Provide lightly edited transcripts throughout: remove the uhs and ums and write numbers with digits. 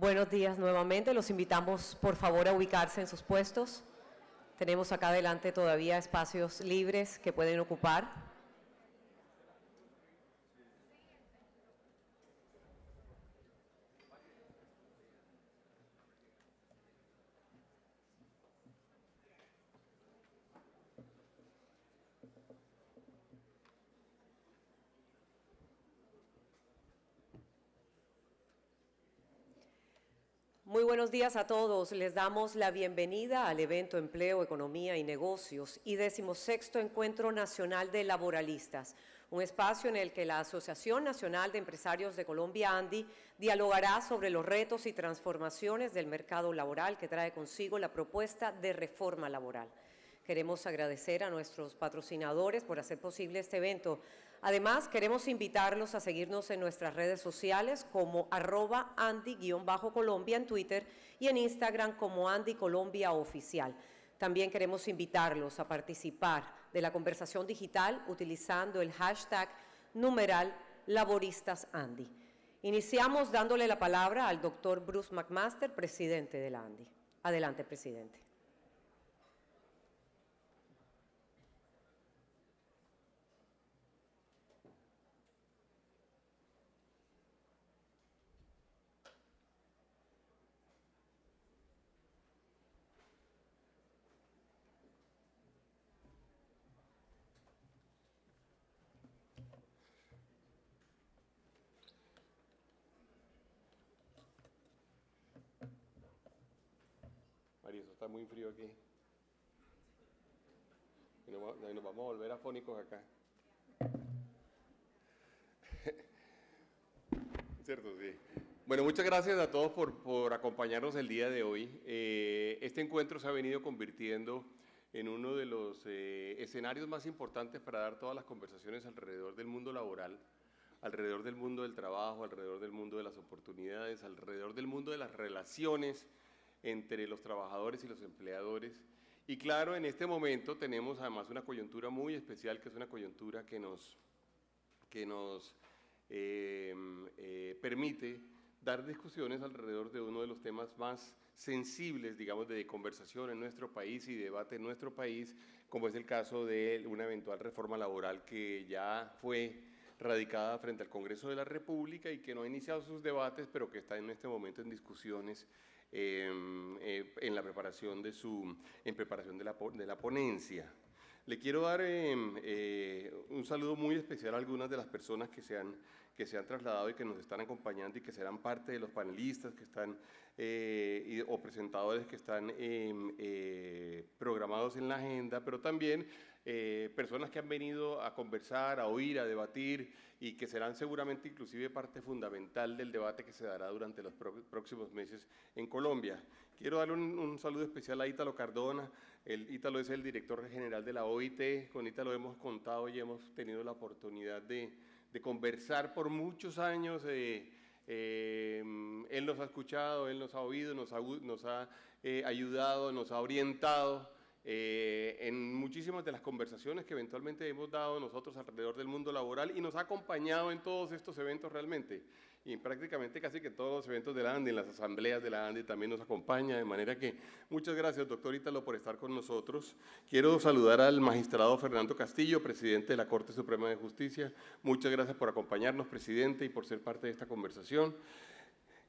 Buenos días nuevamente. Los invitamos, por favor, a ubicarse en sus puestos. Tenemos acá adelante todavía espacios libres que pueden ocupar. Muy buenos días a todos. Les damos la bienvenida al evento Empleo, Economía y Negocios y 16º Encuentro Nacional de Laboralistas, un espacio en el que la Asociación Nacional de Empresarios de Colombia, ANDI, dialogará sobre los retos y transformaciones del mercado laboral que trae consigo la propuesta de reforma laboral. Queremos agradecer a nuestros patrocinadores por hacer posible este evento. Además, queremos invitarlos a seguirnos en nuestras redes sociales como @Andi_Colombia en Twitter y en Instagram como Andi Colombia Oficial. También queremos invitarlos a participar de la conversación digital utilizando el hashtag #LaboristasAndi. Iniciamos dándole la palabra al doctor Bruce McMaster, presidente de la ANDI. Adelante, presidente. María, eso está muy frío aquí. Y nos vamos a volver afónicos acá. Cierto, sí. Bueno, muchas gracias a todos por acompañarnos el día de hoy. Este encuentro se ha venido convirtiendo en uno de los escenarios más importantes para dar todas las conversaciones alrededor del mundo laboral, alrededor del mundo del trabajo, alrededor del mundo de las oportunidades, alrededor del mundo de las relaciones entre los trabajadores y los empleadores. Y claro, en este momento tenemos además una coyuntura muy especial, que es una coyuntura que nos permite dar discusiones alrededor de uno de los temas más sensibles, digamos, de conversación en nuestro país y debate en nuestro país, como es el caso de una eventual reforma laboral que ya fue radicada frente al Congreso de la República y que no ha iniciado sus debates, pero que está en este momento en discusiones en la preparación de la ponencia. Le quiero dar un saludo muy especial a algunas de las personas que se han trasladado y que nos están acompañando y que serán parte de los panelistas que están o presentadores que están programados en la agenda, pero también personas que han venido a conversar, a oír, a debatir y que serán seguramente inclusive parte fundamental del debate que se dará durante los próximos meses en Colombia. Quiero darle un saludo especial a Ítalo Cardona. Ítalo es el director general de la OIT. Con Ítalo hemos contado y hemos tenido la oportunidad de conversar por muchos años. Él nos ha escuchado, él nos ha oído, nos ha ayudado, nos ha orientado en muchísimas de las conversaciones que eventualmente hemos dado nosotros alrededor del mundo laboral y nos ha acompañado en todos estos eventos realmente. Y prácticamente casi que todos los eventos de la ANDI, en las asambleas de la ANDI también nos acompaña, de manera que muchas gracias, doctor Ítalo, por estar con nosotros. Quiero saludar al magistrado Fernando Castillo, presidente de la Corte Suprema de Justicia. Muchas gracias por acompañarnos, presidente, y por ser parte de esta conversación.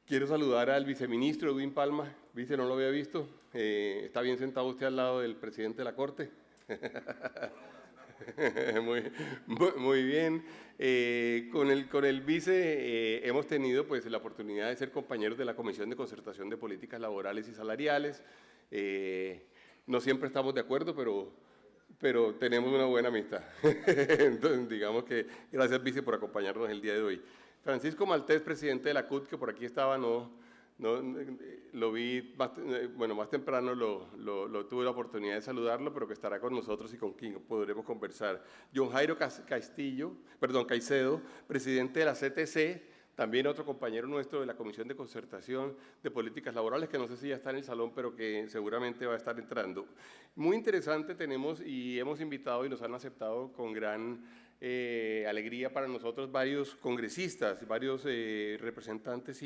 Quiero saludar al viceministro Edwin Palma. Vice, no lo había visto. ¿Está bien sentado usted al lado del presidente de la Corte? Muy bien. Con el vice hemos tenido pues la oportunidad de ser compañeros de la Comisión de Concertación de Políticas Laborales y Salariales. No siempre estamos de acuerdo, pero tenemos una buena amistad. Entonces, digamos que gracias, vice, por acompañarnos el día de hoy. Francisco Maltés, presidente de la CUT, que por aquí estaba, lo vi, más temprano tuve la oportunidad de saludarlo, pero que estará con nosotros y con quien podremos conversar. John Jairo Caicedo, presidente de la CTC, también otro compañero nuestro de la Comisión de Concertación de Políticas Laborales, que no sé si ya está en el salón, pero que seguramente va a estar entrando. Muy interesante tenemos y hemos invitado y nos han aceptado con gran alegría para nosotros varios congresistas, varios representantes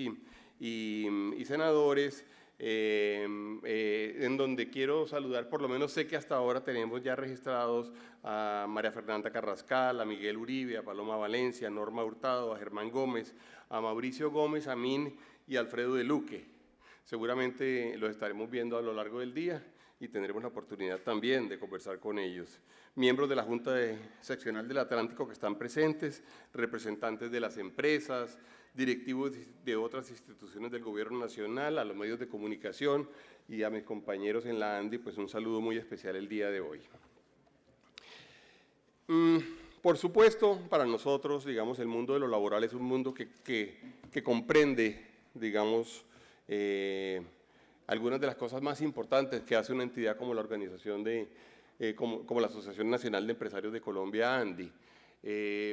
y senadores, en donde quiero saludar, por lo menos sé que hasta ahora tenemos ya registrados a María Fernanda Carrascal, a Miguel Uribe, a Paloma Valencia, a Norma Hurtado, a Germán Gómez, a Mauricio Gómez, a Min y a Alfredo de Luque. Seguramente los estaremos viendo a lo largo del día y tendremos la oportunidad también de conversar con ellos. Miembros de la Junta Seccional del Atlántico que están presentes, representantes de las empresas, directivos de otras instituciones del Gobierno Nacional, a los medios de comunicación y a mis compañeros en la ANDI, pues un saludo muy especial el día de hoy. Por supuesto, para nosotros, digamos, el mundo de lo laboral es un mundo que comprende, digamos, algunas de las cosas más importantes que hace una entidad como la organización como la Asociación Nacional de Empresarios de Colombia, ANDI.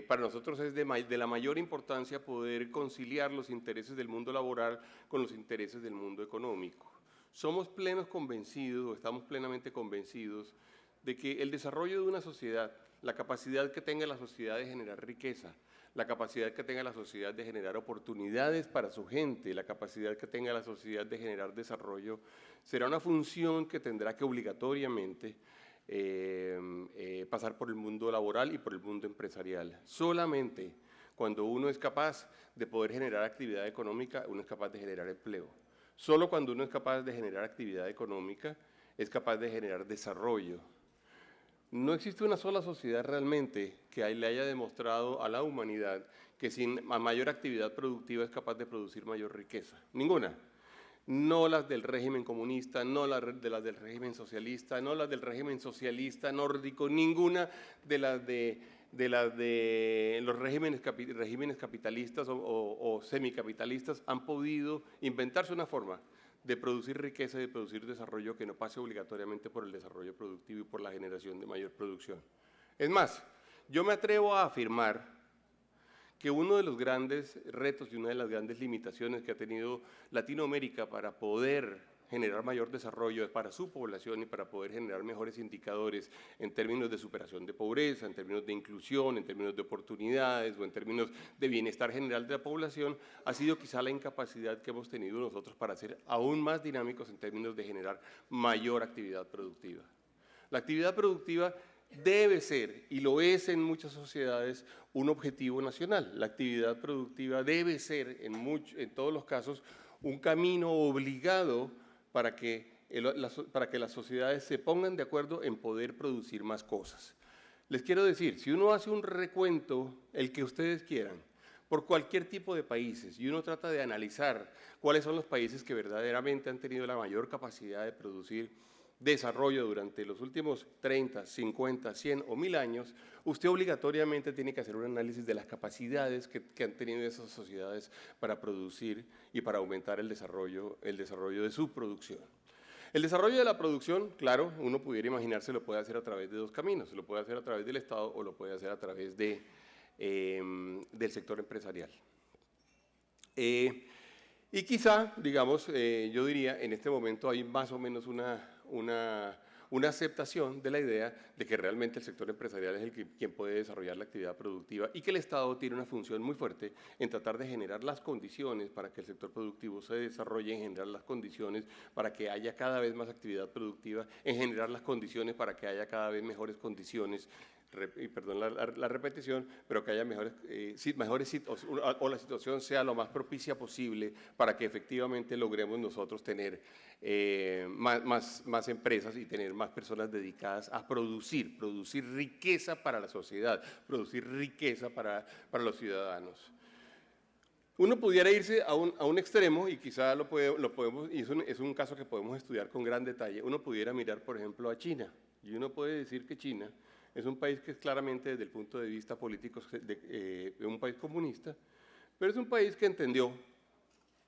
Para nosotros es de la mayor importancia poder conciliar los intereses del mundo laboral con los intereses del mundo económico. Somos plenos convencidos, o estamos plenamente convencidos, de que el desarrollo de una sociedad, la capacidad que tenga la sociedad de generar riqueza, la capacidad que tenga la sociedad de generar oportunidades para su gente, la capacidad que tenga la sociedad de generar desarrollo, será una función que tendrá que obligatoriamente pasar por el mundo laboral y por el mundo empresarial. Solamente cuando uno es capaz de poder generar actividad económica, uno es capaz de generar empleo. Solo cuando uno es capaz de generar actividad económica, es capaz de generar desarrollo. No existe una sola sociedad realmente que le haya demostrado a la humanidad que sin mayor actividad productiva es capaz de producir mayor riqueza. Ninguna. No las del régimen comunista, no las del régimen socialista, no las del régimen socialista nórdico, ninguna de las de los regímenes capitalistas o semicapitalistas han podido inventarse una forma de producir riqueza y de producir desarrollo que no pase obligatoriamente por el desarrollo productivo y por la generación de mayor producción. Es más, yo me atrevo a afirmar que uno de los grandes retos y una de las grandes limitaciones que ha tenido Latinoamérica para poder generar mayor desarrollo para su población y para poder generar mejores indicadores en términos de superación de pobreza, en términos de inclusión, en términos de oportunidades o en términos de bienestar general de la población, ha sido quizá la incapacidad que hemos tenido nosotros para ser aún más dinámicos en términos de generar mayor actividad productiva. La actividad productiva debe ser, y lo es en muchas sociedades, un objetivo nacional. La actividad productiva debe ser, en todos los casos, un camino obligado para que las sociedades se pongan de acuerdo en poder producir más cosas. Les quiero decir, si uno hace un recuento, el que ustedes quieran, por cualquier tipo de países, y uno trata de analizar cuáles son los países que verdaderamente han tenido la mayor capacidad de producir desarrollo durante los últimos 30, 50, 100 o 1000 años, usted obligatoriamente tiene que hacer un análisis de las capacidades que han tenido esas sociedades para producir y para aumentar el desarrollo de su producción. El desarrollo de la producción, claro, uno pudiera imaginarse, lo puede hacer a través de dos caminos, lo puede hacer a través del Estado o lo puede hacer a través del sector empresarial. Y quizá, digamos, yo diría, en este momento hay más o menos una aceptación de la idea de que realmente el sector empresarial es quien puede desarrollar la actividad productiva y que el Estado tiene una función muy fuerte en tratar de generar las condiciones para que el sector productivo se desarrolle, en generar las condiciones para que haya cada vez más actividad productiva, en generar las condiciones para que haya cada vez mejores condiciones, perdón la repetición, pero que haya mejores o la situación sea lo más propicia posible para que efectivamente logremos nosotros tener más empresas y tener más personas dedicadas a producir riqueza para la sociedad, producir riqueza para los ciudadanos. Uno pudiera irse a un extremo y quizá lo podemos, y es un caso que podemos estudiar con gran detalle. Uno pudiera mirar, por ejemplo, a China, y uno puede decir que China es un país que es claramente desde el punto de vista político un país comunista, pero es un país que entendió,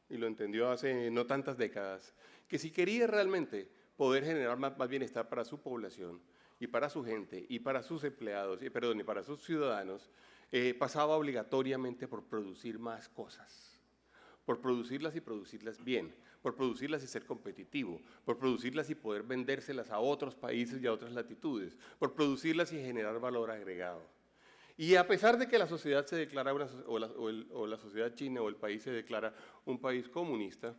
y lo entendió hace no tantas décadas, que si quería realmente poder generar más bienestar para su población y para su gente y para sus empleados, y para sus ciudadanos, pasaba obligatoriamente por producir más cosas, por producirlas y producirlas bien, por producirlas y ser competitivo, por producirlas y poder vendérselas a otros países y a otras latitudes, por producirlas y generar valor agregado. Y a pesar de que la sociedad se declara, o la sociedad china o el país se declara un país comunista,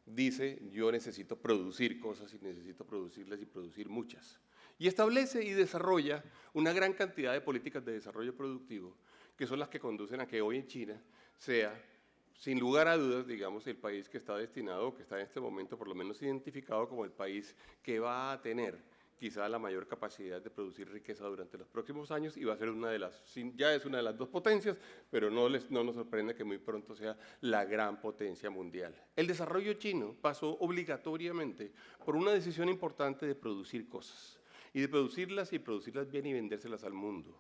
dice, yo necesito producir cosas y necesito producirlas y producir muchas. Y establece y desarrolla una gran cantidad de políticas de desarrollo productivo, que son las que conducen a que hoy en China sea, sin lugar a dudas, digamos, el país que está destinado, que está en este momento por lo menos identificado como el país que va a tener quizá la mayor capacidad de producir riqueza durante los próximos años y va a ser ya es una de las dos potencias, pero no nos sorprende que muy pronto sea la gran potencia mundial. El desarrollo chino pasó obligatoriamente por una decisión importante de producir cosas y de producirlas bien y vendérselas al mundo.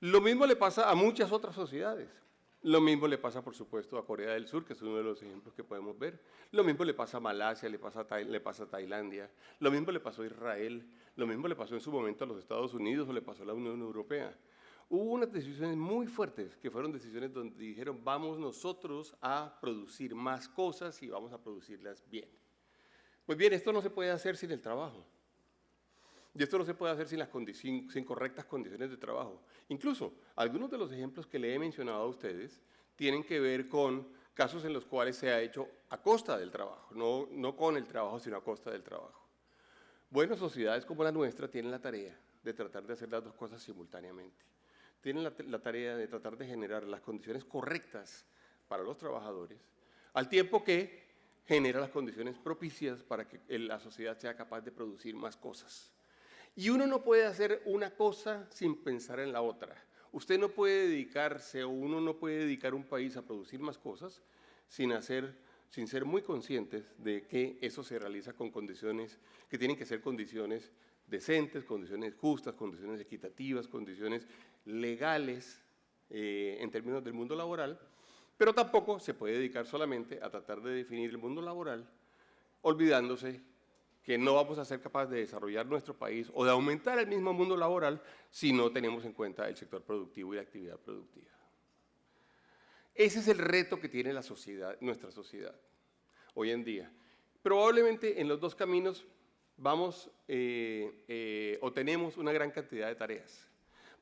Lo mismo le pasa a muchas otras sociedades. Lo mismo le pasa, por supuesto, a Corea del Sur, que es uno de los ejemplos que podemos ver. Lo mismo le pasa a Malasia, le pasa a Tailandia. Lo mismo le pasó a Israel. Lo mismo le pasó en su momento a los Estados Unidos o le pasó a la Unión Europea. Hubo unas decisiones muy fuertes que fueron decisiones donde dijeron vamos nosotros a producir más cosas y vamos a producirlas bien. Pues bien, esto no se puede hacer sin el trabajo. Y esto no se puede hacer sin correctas condiciones de trabajo. Incluso, algunos de los ejemplos que le he mencionado a ustedes tienen que ver con casos en los cuales se ha hecho a costa del trabajo, no con el trabajo, sino a costa del trabajo. Bueno, sociedades como la nuestra tienen la tarea de tratar de hacer las dos cosas simultáneamente. Tienen la tarea de tratar de generar las condiciones correctas para los trabajadores, al tiempo que genera las condiciones propicias para que la sociedad sea capaz de producir más cosas. Y uno no puede hacer una cosa sin pensar en la otra. Usted no puede dedicarse, o uno no puede dedicar un país a producir más cosas sin ser muy conscientes de que eso se realiza con condiciones que tienen que ser condiciones decentes, condiciones justas, condiciones equitativas, condiciones legales en términos del mundo laboral, pero tampoco se puede dedicar solamente a tratar de definir el mundo laboral, olvidándose que no vamos a ser capaces de desarrollar nuestro país o de aumentar el mismo mundo laboral si no tenemos en cuenta el sector productivo y la actividad productiva. Ese es el reto que tiene nuestra sociedad hoy en día. Probablemente en los dos caminos o tenemos una gran cantidad de tareas.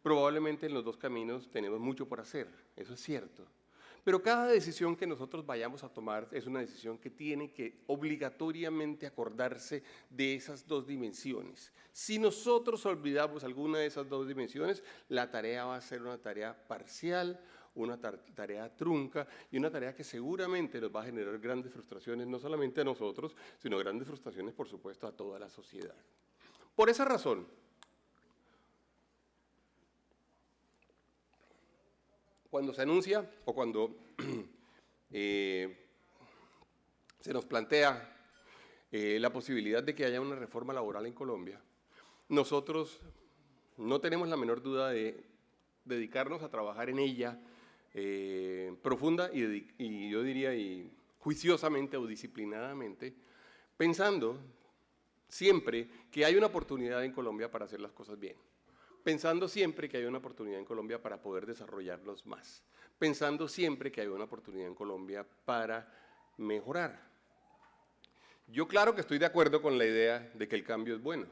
Probablemente en los dos caminos tenemos mucho por hacer, eso es cierto. Pero cada decisión que nosotros vayamos a tomar es una decisión que tiene que obligatoriamente acordarse de esas dos dimensiones. Si nosotros olvidamos alguna de esas dos dimensiones, la tarea va a ser una tarea parcial, una tarea trunca y una tarea que seguramente nos va a generar grandes frustraciones, no solamente a nosotros, sino grandes frustraciones, por supuesto, a toda la sociedad. Por esa razón, cuando se anuncia o cuando se nos plantea la posibilidad de que haya una reforma laboral en Colombia, nosotros no tenemos la menor duda de dedicarnos a trabajar en ella profunda y yo diría juiciosamente o disciplinadamente, pensando siempre que hay una oportunidad en Colombia para hacer las cosas bien. Pensando siempre que hay una oportunidad en Colombia para poder desarrollarlos más, pensando siempre que hay una oportunidad en Colombia para mejorar. Yo claro que estoy de acuerdo con la idea de que el cambio es bueno.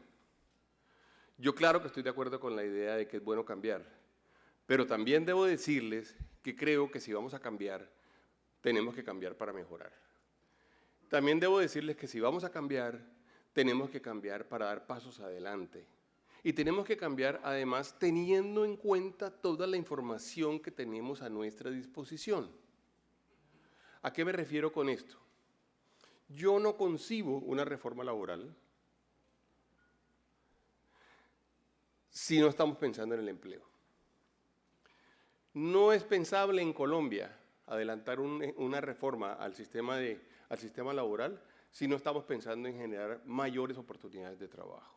Yo claro que estoy de acuerdo con la idea de que es bueno cambiar, pero también debo decirles que creo que si vamos a cambiar, tenemos que cambiar para mejorar. También debo decirles que si vamos a cambiar, tenemos que cambiar para dar pasos adelante. Y tenemos que cambiar, además, teniendo en cuenta toda la información que tenemos a nuestra disposición. ¿A qué me refiero con esto? Yo no concibo una reforma laboral si no estamos pensando en el empleo. No es pensable en Colombia adelantar una reforma al sistema laboral si no estamos pensando en generar mayores oportunidades de trabajo.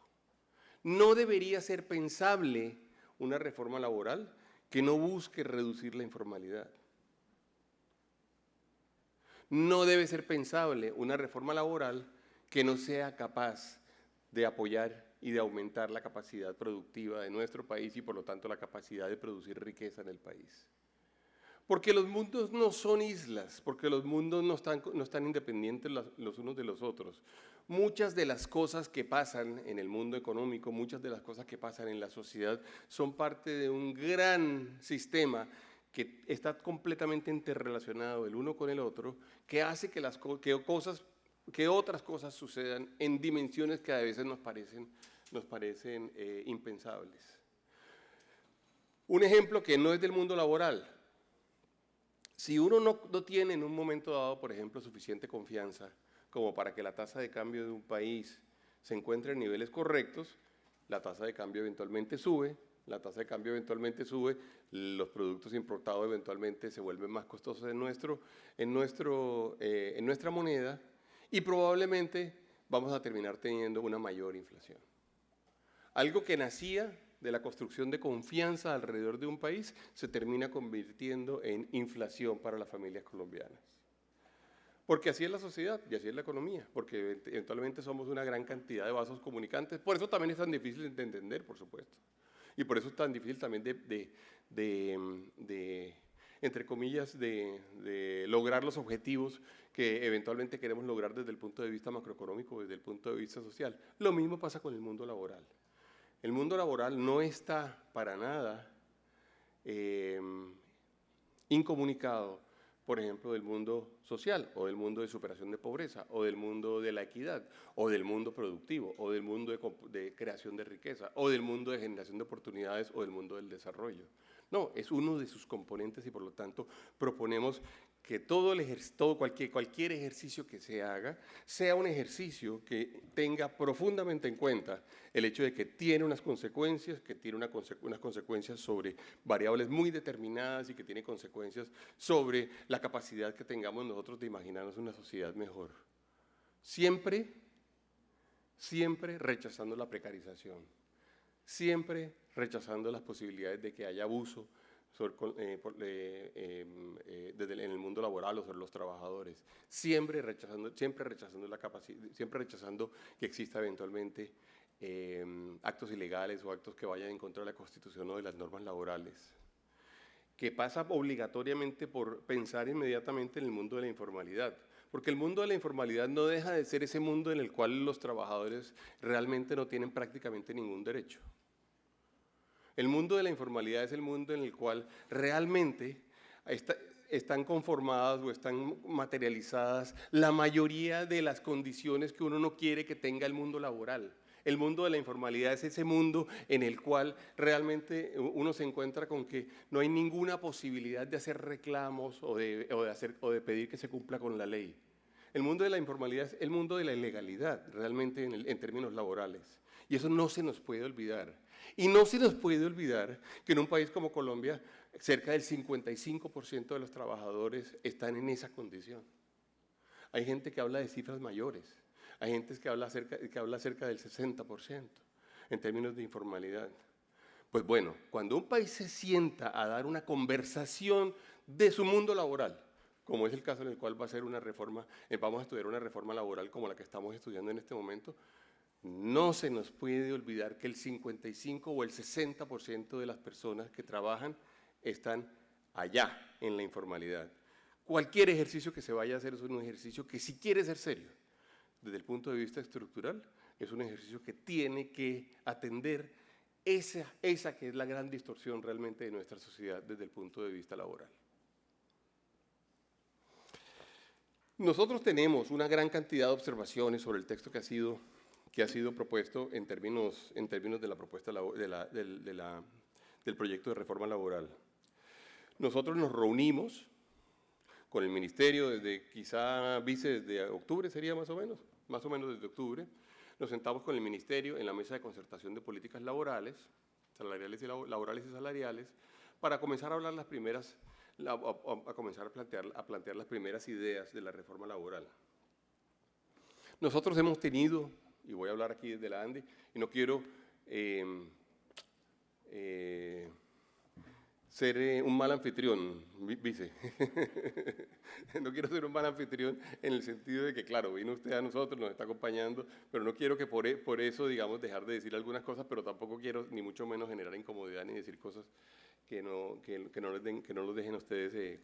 No debería ser pensable una reforma laboral que no busque reducir la informalidad. No debe ser pensable una reforma laboral que no sea capaz de apoyar y de aumentar la capacidad productiva de nuestro país y por lo tanto la capacidad de producir riqueza en el país. Porque los mundos no son islas, porque los mundos no están independientes los unos de los otros. Muchas de las cosas que pasan en el mundo económico, muchas de las cosas que pasan en la sociedad son parte de un gran sistema que está completamente interrelacionado el uno con el otro, que hace que otras cosas sucedan en dimensiones que a veces nos parecen impensables. Un ejemplo que no es del mundo laboral. Si uno no tiene en un momento dado, por ejemplo, suficiente confianza como para que la tasa de cambio de un país se encuentre en niveles correctos, la tasa de cambio eventualmente sube, los productos importados eventualmente se vuelven más costosos en nuestra moneda y probablemente vamos a terminar teniendo una mayor inflación. Algo que nacía de la construcción de confianza alrededor de un país se termina convirtiendo en inflación para las familias colombianas. Porque así es la sociedad y así es la economía, porque eventualmente somos una gran cantidad de vasos comunicantes. Por eso también es tan difícil de entender, por supuesto. Y por eso es tan difícil también entre comillas, de lograr los objetivos que eventualmente queremos lograr desde el punto de vista macroeconómico, desde el punto de vista social. Lo mismo pasa con el mundo laboral. El mundo laboral no está para nada incomunicado, por ejemplo, del mundo social, o del mundo de superación de pobreza, o del mundo de la equidad, o del mundo productivo, o del mundo de creación de riqueza, o del mundo de generación de oportunidades, o del mundo del desarrollo. No, es uno de sus componentes y por lo tanto proponemos que cualquier ejercicio que se haga sea un ejercicio que tenga profundamente en cuenta el hecho de que tiene unas consecuencias, unas consecuencias sobre variables muy determinadas y que tiene consecuencias sobre la capacidad que tengamos nosotros de imaginarnos una sociedad mejor. Siempre rechazando la precarización, siempre rechazando las posibilidades de que haya abuso en el mundo laboral o sobre los trabajadores, siempre rechazando que exista eventualmente actos ilegales o actos que vayan en contra de la Constitución o de las normas laborales, que pasa obligatoriamente por pensar inmediatamente en el mundo de la informalidad, porque el mundo de la informalidad no deja de ser ese mundo en el cual los trabajadores realmente no tienen prácticamente ningún derecho. El mundo de la informalidad es el mundo en el cual realmente están conformadas o están materializadas la mayoría de las condiciones que uno no quiere que tenga el mundo laboral. El mundo de la informalidad es ese mundo en el cual realmente uno se encuentra con que no hay ninguna posibilidad de hacer reclamos o de pedir que se cumpla con la ley. El mundo de la informalidad es el mundo de la ilegalidad, realmente en términos laborales. Y eso no se nos puede olvidar. Y no se nos puede olvidar que en un país como Colombia, cerca del 55% de los trabajadores están en esa condición. Hay gente que habla de cifras mayores, hay gente que habla cerca del 60% en términos de informalidad. Pues bueno, cuando un país se sienta a dar una conversación de su mundo laboral, como es el caso en el cual vamos a estudiar una reforma laboral como la que estamos estudiando en este momento, no se nos puede olvidar que el 55 o el 60% de las personas que trabajan están allá en la informalidad. Cualquier ejercicio que se vaya a hacer es un ejercicio que, si quiere ser serio desde el punto de vista estructural, es un ejercicio que tiene que atender esa que es la gran distorsión realmente de nuestra sociedad desde el punto de vista laboral. Nosotros tenemos una gran cantidad de observaciones sobre el texto que ha sido propuesto en términos de la propuesta del proyecto de reforma laboral. Nosotros nos reunimos con el Ministerio desde desde octubre, sería más o menos desde octubre. Nos sentamos con el Ministerio en la mesa de concertación de políticas laborales y salariales, para comenzar a hablar a plantear las primeras ideas de la reforma laboral. Nosotros hemos tenido, y voy a hablar aquí desde la ANDE, y no quiero ser un mal anfitrión, vice. No quiero ser un mal anfitrión en el sentido de que, claro, vino usted a nosotros, nos está acompañando, pero no quiero que por eso, digamos, dejar de decir algunas cosas, pero tampoco quiero ni mucho menos generar incomodidad ni decir cosas que no los dejen a ustedes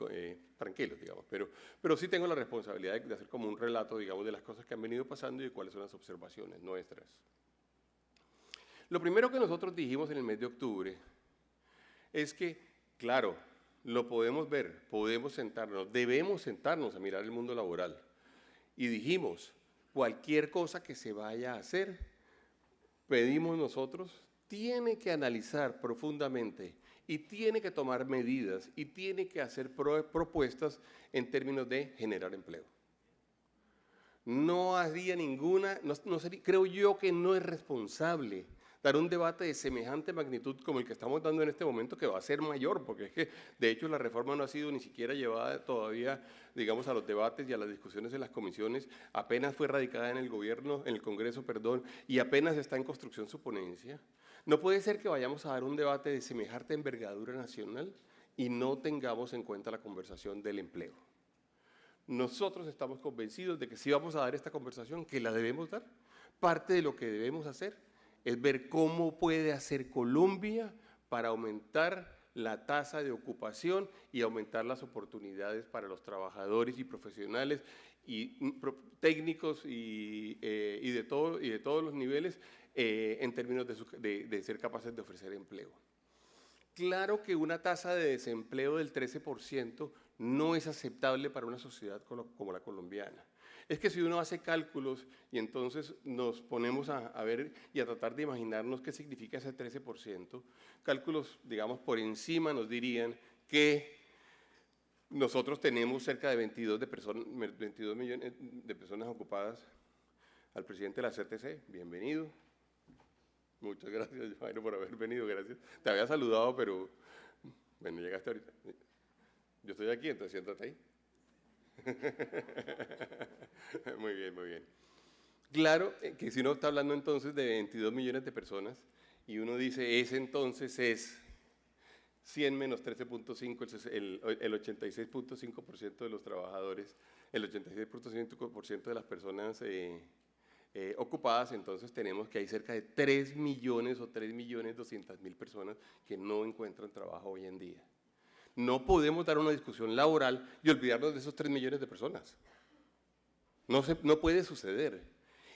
tranquilos, digamos. Pero sí tengo la responsabilidad de hacer como un relato, digamos, de las cosas que han venido pasando y de cuáles son las observaciones nuestras. Lo primero que nosotros dijimos en el mes de octubre es que, claro, lo podemos ver, podemos sentarnos, debemos sentarnos a mirar el mundo laboral. Y dijimos, cualquier cosa que se vaya a hacer, pedimos nosotros, tiene que analizar profundamente y tiene que tomar medidas y tiene que hacer propuestas en términos de generar empleo. No había ninguna, creo yo que no es responsable dar un debate de semejante magnitud como el que estamos dando en este momento, que va a ser mayor, porque es que, de hecho, la reforma no ha sido ni siquiera llevada todavía, digamos, a los debates y a las discusiones en las comisiones, apenas fue radicada en el gobierno, en el Congreso, perdón, y apenas está en construcción su ponencia. No puede ser que vayamos a dar un debate de semejante envergadura nacional y no tengamos en cuenta la conversación del empleo. Nosotros estamos convencidos de que si vamos a dar esta conversación, que la debemos dar. Parte de lo que debemos hacer es ver cómo puede hacer Colombia para aumentar la tasa de ocupación y aumentar las oportunidades para los trabajadores y profesionales y técnicos y de todos los niveles en términos de ser capaces de ofrecer empleo. Claro que una tasa de desempleo del 13% no es aceptable para una sociedad como la colombiana. Es que si uno hace cálculos y entonces nos ponemos a ver y a tratar de imaginarnos qué significa ese 13%, cálculos, digamos, por encima nos dirían que nosotros tenemos cerca de 22 millones de personas ocupadas. Al presidente de la CTC, bienvenido. Muchas gracias, Jairo, por haber venido, gracias. Te había saludado, pero bueno, llegaste ahorita. Yo estoy aquí, entonces siéntate ahí. Muy bien, muy bien. Claro que si uno está hablando entonces de 22 millones de personas y uno dice, ese entonces es 100 menos 13.5, el 86.5% de los trabajadores, el 86.5% de las personas ocupadas, entonces tenemos que hay cerca de 3 millones o 3.200.000 personas que no encuentran trabajo hoy en día. No podemos dar una discusión laboral y olvidarnos de esos 3 millones de personas. No puede suceder.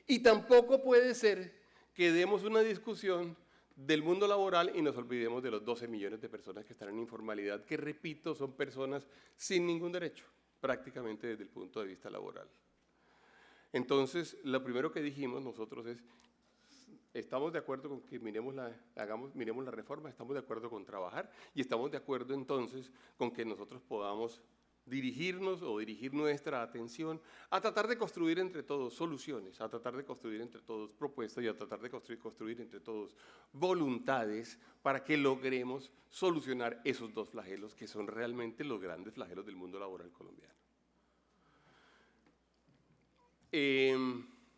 Y tampoco puede ser que demos una discusión del mundo laboral y nos olvidemos de los 12 millones de personas que están en informalidad, que repito, son personas sin ningún derecho, prácticamente desde el punto de vista laboral. Entonces, lo primero que dijimos nosotros es, estamos de acuerdo con que miremos la reforma, estamos de acuerdo con trabajar y estamos de acuerdo entonces con que nosotros podamos dirigirnos o dirigir nuestra atención a tratar de construir entre todos soluciones, a tratar de construir entre todos propuestas y a tratar de construir entre todos voluntades para que logremos solucionar esos dos flagelos que son realmente los grandes flagelos del mundo laboral colombiano.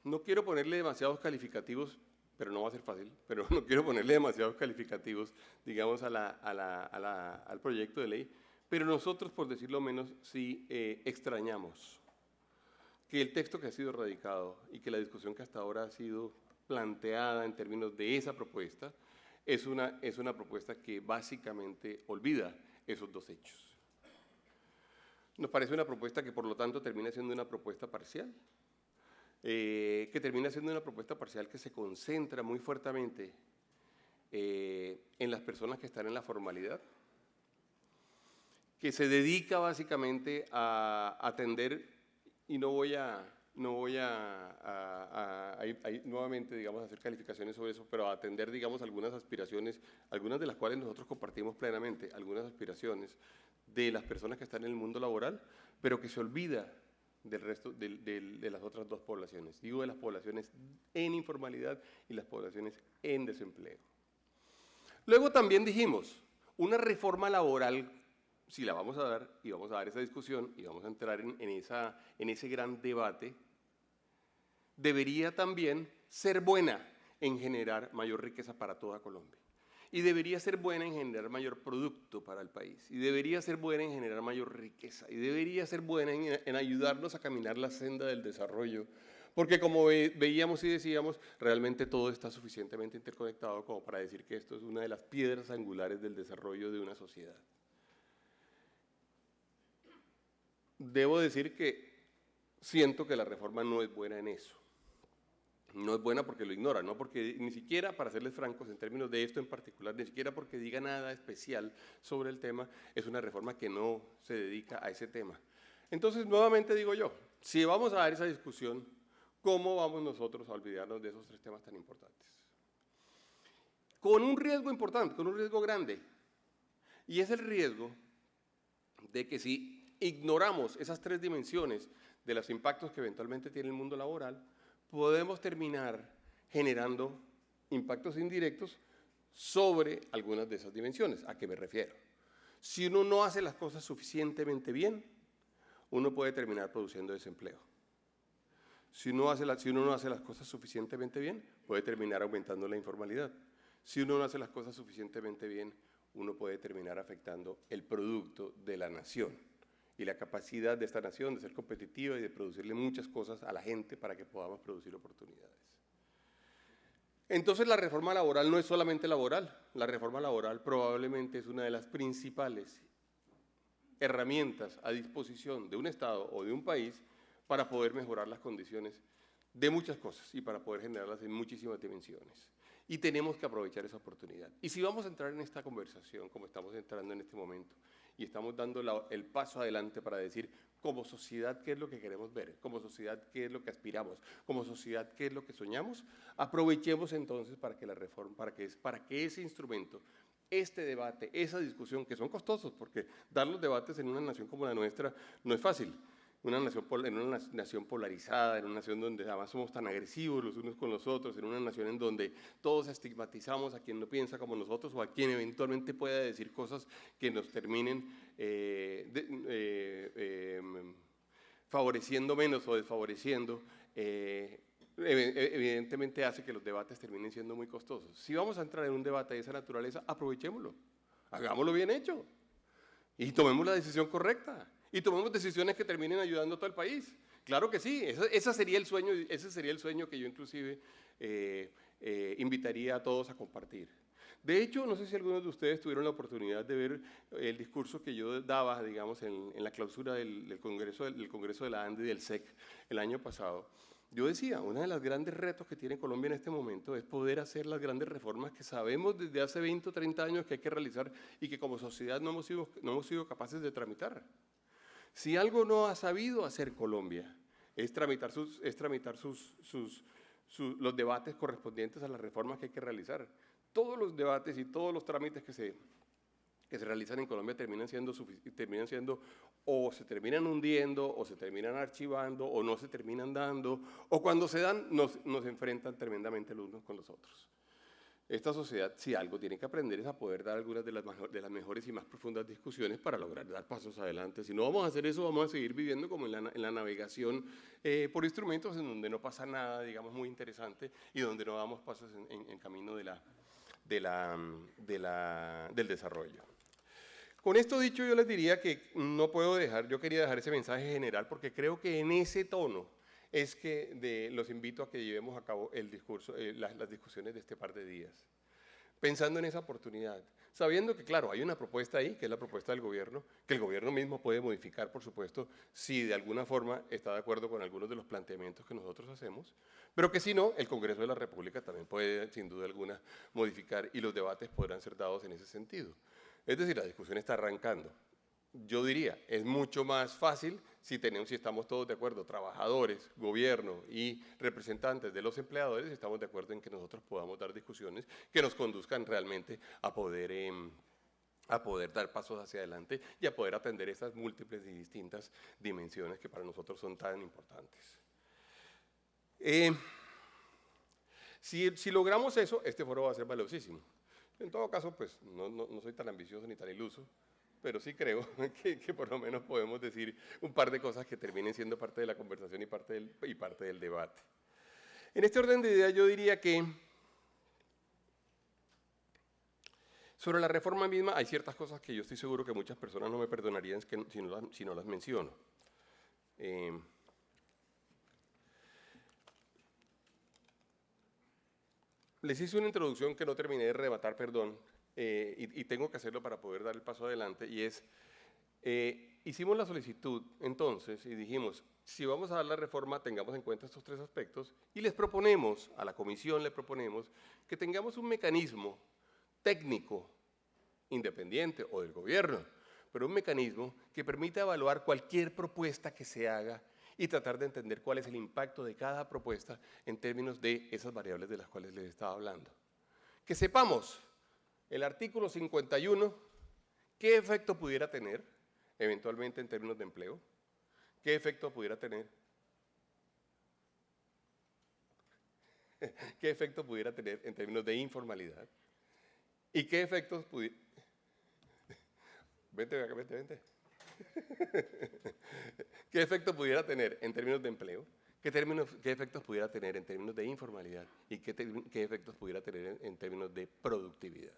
No quiero ponerle demasiados calificativos, pero no va a ser fácil, pero no quiero ponerle demasiados calificativos, digamos, al proyecto de ley, pero nosotros, por decirlo menos, sí extrañamos que el texto que ha sido radicado y que la discusión que hasta ahora ha sido planteada en términos de esa propuesta es una propuesta que básicamente olvida esos dos hechos. Nos parece una propuesta que, por lo tanto, termina siendo una propuesta parcial, que se concentra muy fuertemente en las personas que están en la formalidad, que se dedica básicamente a atender, y no voy a nuevamente, digamos, hacer calificaciones sobre eso, pero a atender, digamos, algunas aspiraciones, algunas de las cuales nosotros compartimos plenamente, algunas aspiraciones de las personas que están en el mundo laboral, pero que se olvida del resto de las otras dos poblaciones. Digo, de las poblaciones en informalidad y las poblaciones en desempleo. Luego también dijimos, una reforma laboral, si la vamos a dar, y vamos a dar esa discusión, y vamos a entrar en ese gran debate, debería también ser buena en generar mayor riqueza para toda Colombia. y debería ser buena en generar mayor producto para el país, y debería ser buena en generar mayor riqueza, y debería ser buena en ayudarnos a caminar la senda del desarrollo, porque como veíamos y decíamos, realmente todo está suficientemente interconectado como para decir que esto es una de las piedras angulares del desarrollo de una sociedad. Debo decir que siento que la reforma no es buena en eso. No es buena porque lo ignora, no porque, ni siquiera, para serles francos, en términos de esto en particular, ni siquiera porque diga nada especial sobre el tema, es una reforma que no se dedica a ese tema. Entonces, nuevamente digo yo, si vamos a dar esa discusión, ¿cómo vamos nosotros a olvidarnos de esos tres temas tan importantes? Con un riesgo importante, con un riesgo grande, y es el riesgo de que si ignoramos esas tres dimensiones de los impactos que eventualmente tiene el mundo laboral, podemos terminar generando impactos indirectos sobre algunas de esas dimensiones. ¿A qué me refiero? Si uno no hace las cosas suficientemente bien, uno puede terminar produciendo desempleo. Si uno no hace las cosas suficientemente bien, puede terminar aumentando la informalidad. Si uno no hace las cosas suficientemente bien, uno puede terminar afectando el producto de la nación y la capacidad de esta nación de ser competitiva y de producirle muchas cosas a la gente para que podamos producir oportunidades. Entonces la reforma laboral no es solamente laboral, la reforma laboral probablemente es una de las principales herramientas a disposición de un Estado o de un país para poder mejorar las condiciones de muchas cosas y para poder generarlas en muchísimas dimensiones. Y tenemos que aprovechar esa oportunidad. Y si vamos a entrar en esta conversación, como estamos entrando en este momento, y estamos dando el paso adelante para decir, como sociedad, qué es lo que queremos ver, como sociedad, qué es lo que aspiramos, como sociedad, qué es lo que soñamos, aprovechemos entonces para que la reforma, para que ese instrumento, este debate, esa discusión, que son costosos, porque dar los debates en una nación como la nuestra no es fácil. En una nación polarizada, en una nación donde además somos tan agresivos los unos con los otros, en una nación en donde todos estigmatizamos a quien no piensa como nosotros o a quien eventualmente pueda decir cosas que nos terminen favoreciendo menos o desfavoreciendo, evidentemente hace que los debates terminen siendo muy costosos. Si vamos a entrar en un debate de esa naturaleza, aprovechémoslo, hagámoslo bien hecho y tomemos la decisión correcta. Y tomemos decisiones que terminen ayudando a todo el país. Claro que sí, ese sería el sueño que yo inclusive invitaría a todos a compartir. De hecho, no sé si algunos de ustedes tuvieron la oportunidad de ver el discurso que yo daba, digamos, en la clausura del Congreso de la ANDE y del SEC el año pasado. Yo decía, uno de los grandes retos que tiene Colombia en este momento es poder hacer las grandes reformas que sabemos desde hace 20 o 30 años que hay que realizar y que como sociedad no hemos sido capaces de tramitar. Si algo no ha sabido hacer Colombia es tramitar los debates correspondientes a las reformas que hay que realizar. Todos los debates y todos los trámites que se realizan en Colombia terminan siendo o se terminan hundiendo, o se terminan archivando, o no se terminan dando, o cuando se dan nos enfrentan tremendamente los unos con los otros. Esta sociedad, si algo tiene que aprender, es a poder dar algunas de las mejores y más profundas discusiones para lograr dar pasos adelante. Si no vamos a hacer eso, vamos a seguir viviendo como en la navegación por instrumentos en donde no pasa nada, digamos, muy interesante y donde no damos pasos en camino del desarrollo. Con esto dicho, yo les diría que yo quería dejar ese mensaje general porque creo que en ese tono es que los invito a que llevemos a cabo las discusiones de este par de días. Pensando en esa oportunidad, sabiendo que, claro, hay una propuesta ahí, que es la propuesta del gobierno, que el gobierno mismo puede modificar, por supuesto, si de alguna forma está de acuerdo con algunos de los planteamientos que nosotros hacemos, pero que si no, el Congreso de la República también puede, sin duda alguna, modificar y los debates podrán ser dados en ese sentido. Es decir, la discusión está arrancando. Yo diría, es mucho más fácil si estamos todos de acuerdo, trabajadores, gobierno y representantes de los empleadores, estamos de acuerdo en que nosotros podamos dar discusiones que nos conduzcan realmente a poder dar pasos hacia adelante y a poder atender esas múltiples y distintas dimensiones que para nosotros son tan importantes. Si logramos eso, este foro va a ser valiosísimo. En todo caso, pues no soy tan ambicioso ni tan iluso, pero sí creo que por lo menos podemos decir un par de cosas que terminen siendo parte de la conversación y parte del debate. En este orden de ideas yo diría que Sobre la reforma misma, hay ciertas cosas que yo estoy seguro que muchas personas no me perdonarían si no las menciono. Les hice una introducción que no terminé de rematar, perdón, y tengo que hacerlo para poder dar el paso adelante, y es, hicimos la solicitud entonces y dijimos, si vamos a dar la reforma, tengamos en cuenta estos tres aspectos, y les proponemos, a la comisión le proponemos, que tengamos un mecanismo técnico, independiente o del gobierno, pero un mecanismo que permita evaluar cualquier propuesta que se haga y tratar de entender cuál es el impacto de cada propuesta en términos de esas variables de las cuales les estaba hablando. Que sepamos el artículo 51, qué efecto pudiera tener eventualmente en términos de empleo, qué efecto pudiera tener, qué efecto pudiera tener en términos de informalidad y qué efectos pudiera... Vente. ¿Qué efecto pudiera tener en términos de empleo? ¿Qué efectos pudiera tener en términos de informalidad? ¿Y qué efectos pudiera tener en términos de productividad?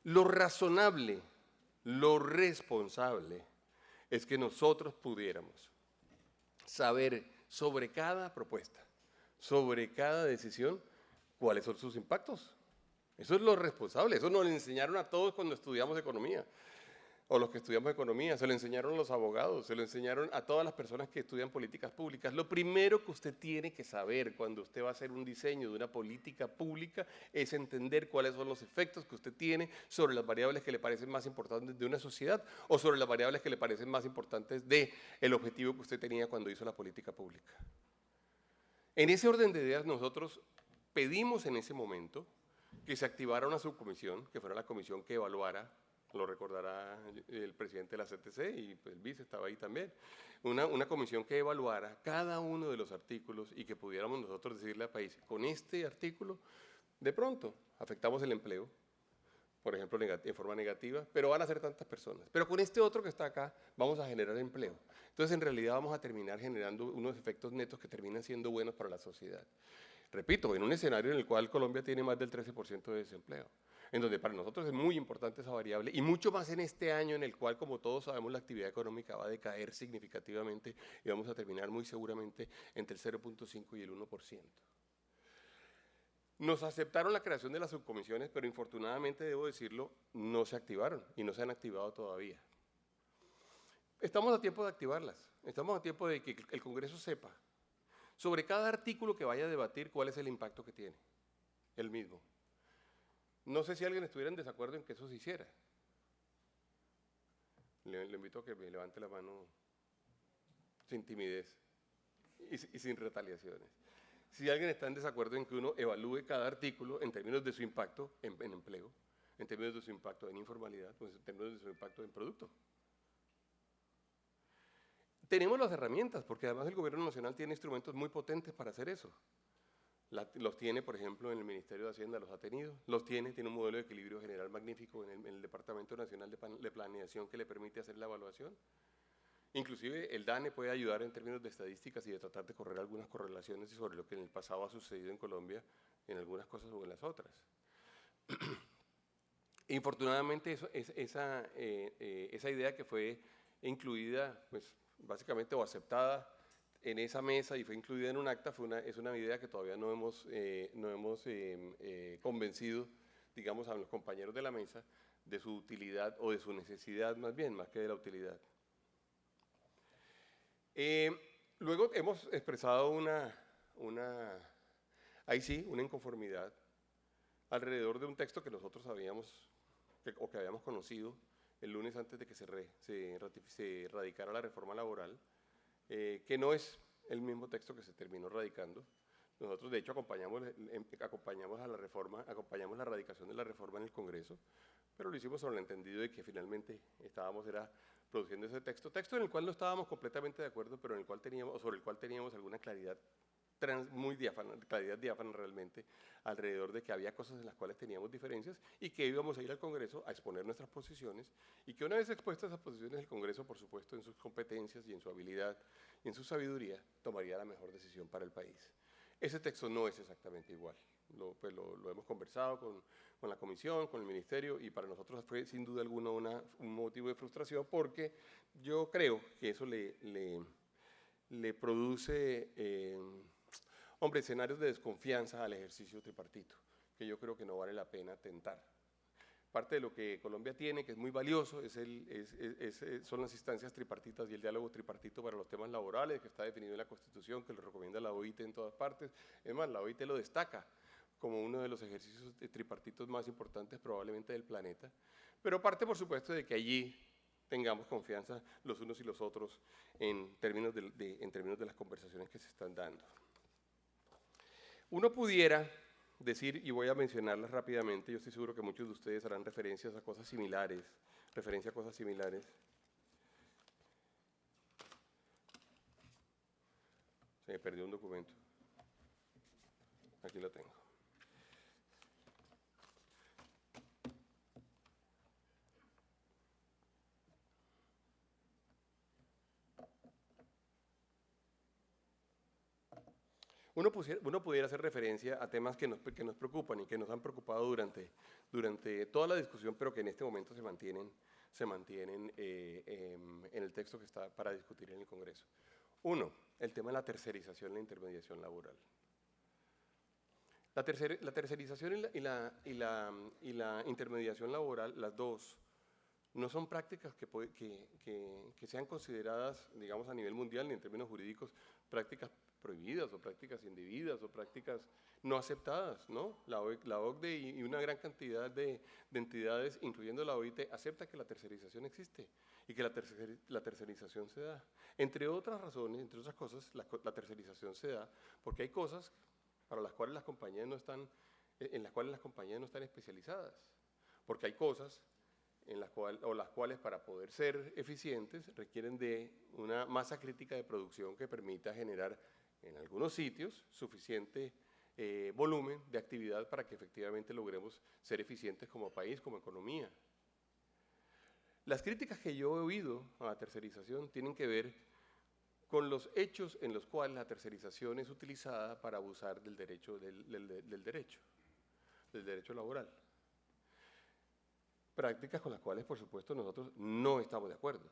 Lo razonable, lo responsable, es que nosotros pudiéramos saber sobre cada propuesta, sobre cada decisión, cuáles son sus impactos. Eso es lo responsable, eso nos lo enseñaron a todos cuando estudiamos economía, o los que estudiamos economía, se lo enseñaron a los abogados, se lo enseñaron a todas las personas que estudian políticas públicas. Lo primero que usted tiene que saber cuando usted va a hacer un diseño de una política pública es entender cuáles son los efectos que usted tiene sobre las variables que le parecen más importantes de una sociedad o sobre las variables que le parecen más importantes del objetivo que usted tenía cuando hizo la política pública. En ese orden de ideas nosotros pedimos en ese momento que se activara una subcomisión, que fuera la comisión que evaluara, lo recordará el presidente de la CTC y pues, el vice estaba ahí también, una comisión que evaluara cada uno de los artículos y que pudiéramos nosotros decirle al país, con este artículo, de pronto, afectamos el empleo, por ejemplo, en forma negativa, pero van a ser tantas personas. Pero con este otro que está acá, vamos a generar empleo. Entonces, en realidad, vamos a terminar generando unos efectos netos que terminan siendo buenos para la sociedad. Repito, en un escenario en el cual Colombia tiene más del 13% de desempleo, en donde para nosotros es muy importante esa variable, y mucho más en este año en el cual, como todos sabemos, la actividad económica va a decaer significativamente y vamos a terminar muy seguramente entre el 0.5 y el 1%. Nos aceptaron la creación de las subcomisiones, pero infortunadamente, debo decirlo, no se activaron y no se han activado todavía. Estamos a tiempo de activarlas, estamos a tiempo de que el Congreso sepa sobre cada artículo que vaya a debatir cuál es el impacto que tiene, el mismo. No sé si alguien estuviera en desacuerdo en que eso se hiciera. Le invito a que me levante la mano sin timidez y sin retaliaciones. Si alguien está en desacuerdo en que uno evalúe cada artículo en términos de su impacto en empleo, en términos de su impacto en informalidad, pues en términos de su impacto en producto. Tenemos las herramientas, porque además el Gobierno Nacional tiene instrumentos muy potentes para hacer eso. Los tiene, por ejemplo, en el Ministerio de Hacienda, los ha tenido. Tiene un modelo de equilibrio general magnífico en el Departamento Nacional de Planeación que le permite hacer la evaluación. Inclusive el DANE puede ayudar en términos de estadísticas y de tratar de correr algunas correlaciones sobre lo que en el pasado ha sucedido en Colombia, en algunas cosas o en las otras. Infortunadamente, esa idea que fue incluida, pues, básicamente o aceptada en esa mesa y fue incluida en un acta, es una idea que todavía no hemos convencido, digamos, a los compañeros de la mesa de su utilidad o de su necesidad más bien, más que de la utilidad. Luego hemos expresado una inconformidad alrededor de un texto que nosotros habíamos conocido el lunes antes de que se radicara la reforma laboral, que no es el mismo texto que se terminó radicando. Nosotros, de hecho, acompañamos la radicación de la reforma en el Congreso, pero lo hicimos sobre el entendido de que finalmente estábamos produciendo ese texto en el cual no estábamos completamente de acuerdo, pero sobre el cual teníamos alguna claridad claridad diáfana realmente, alrededor de que había cosas en las cuales teníamos diferencias y que íbamos a ir al Congreso a exponer nuestras posiciones y que una vez expuestas esas posiciones, el Congreso, por supuesto, en sus competencias y en su habilidad y en su sabiduría, tomaría la mejor decisión para el país. Ese texto no es exactamente igual. lo hemos conversado con la comisión, con el ministerio, y para nosotros fue sin duda alguna un motivo de frustración, porque yo creo que eso le produce, hombre, escenarios de desconfianza al ejercicio tripartito, que yo creo que no vale la pena tentar. Parte de lo que Colombia tiene, que es muy valioso, son las instancias tripartitas y el diálogo tripartito para los temas laborales, que está definido en la Constitución, que lo recomienda la OIT en todas partes. Es más, la OIT lo destaca como uno de los ejercicios tripartitos más importantes probablemente del planeta. Pero parte, por supuesto, de que allí tengamos confianza los unos y los otros en términos de las conversaciones que se están dando. Uno pudiera decir, y voy a mencionarlas rápidamente, yo estoy seguro que muchos de ustedes harán referencias a cosas similares, Se me perdió un documento. Aquí lo tengo. Uno pudiera hacer referencia a temas que nos preocupan y que nos han preocupado durante toda la discusión, pero que en este momento se mantienen en el texto que está para discutir en el Congreso. Uno, el tema de la tercerización y la intermediación laboral. La tercerización y la intermediación laboral, las dos, no son prácticas que sean consideradas, digamos, a nivel mundial, ni en términos jurídicos, prácticas prohibidas o prácticas indebidas o prácticas no aceptadas, ¿no? La OCDE y una gran cantidad de entidades, incluyendo la OIT, acepta que la tercerización existe y que la tercerización se da. Entre otras razones, entre otras cosas, la tercerización se da porque hay cosas para las cuales las compañías no están, en las cuales las compañías no están especializadas, porque hay cosas las cuales para poder ser eficientes requieren de una masa crítica de producción que permita generar en algunos sitios suficiente volumen de actividad para que efectivamente logremos ser eficientes como país, como economía. Las críticas que yo he oído a la tercerización tienen que ver con los hechos en los cuales la tercerización es utilizada para abusar del derecho laboral. Prácticas con las cuales, por supuesto, nosotros no estamos de acuerdo.